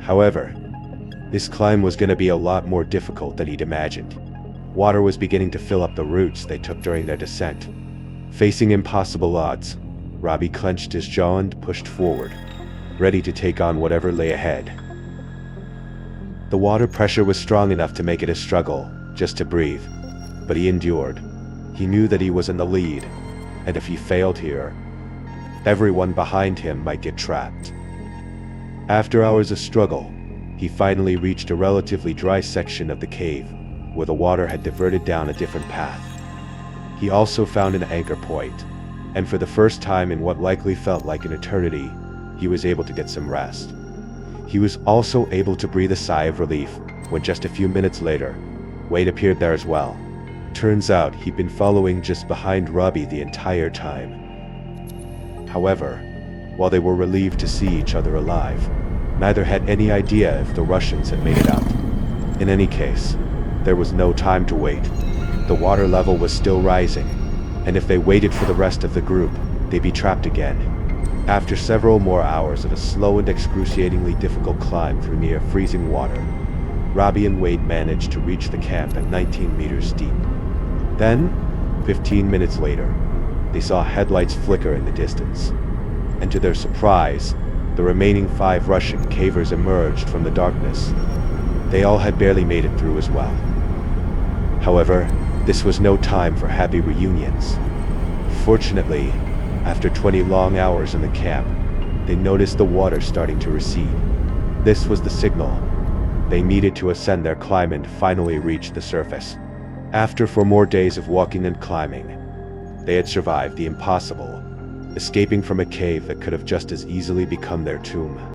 However, this climb was going to be a lot more difficult than he'd imagined. Water was beginning to fill up the routes they took during their descent. Facing impossible odds, Robbie clenched his jaw and pushed forward, ready to take on whatever lay ahead. The water pressure was strong enough to make it a struggle, just to breathe, but he endured. He knew that he was in the lead, and if he failed here, everyone behind him might get trapped. After hours of struggle, he finally reached a relatively dry section of the cave, where the water had diverted down a different path. He also found an anchor point, and for the first time in what likely felt like an eternity, he was able to get some rest. He was also able to breathe a sigh of relief when just a few minutes later, Wade appeared there as well. Turns out he'd been following just behind Robbie the entire time. However, while they were relieved to see each other alive, neither had any idea if the Russians had made it out. In any case, there was no time to wait. The water level was still rising, and if they waited for the rest of the group, they'd be trapped again. After several more hours of a slow and excruciatingly difficult climb through near freezing water, Robbie and Wade managed to reach the camp at 19 meters deep. Then, 15 minutes later, they saw headlights flicker in the distance, and to their surprise, the remaining 5 Russian cavers emerged from the darkness. They all had barely made it through as well. However, this was no time for happy reunions. Fortunately, after 20 long hours in the camp, they noticed the water starting to recede. This was the signal. They needed to ascend their climb and finally reach the surface. After 4 more days of walking and climbing, they had survived the impossible, escaping from a cave that could have just as easily become their tomb.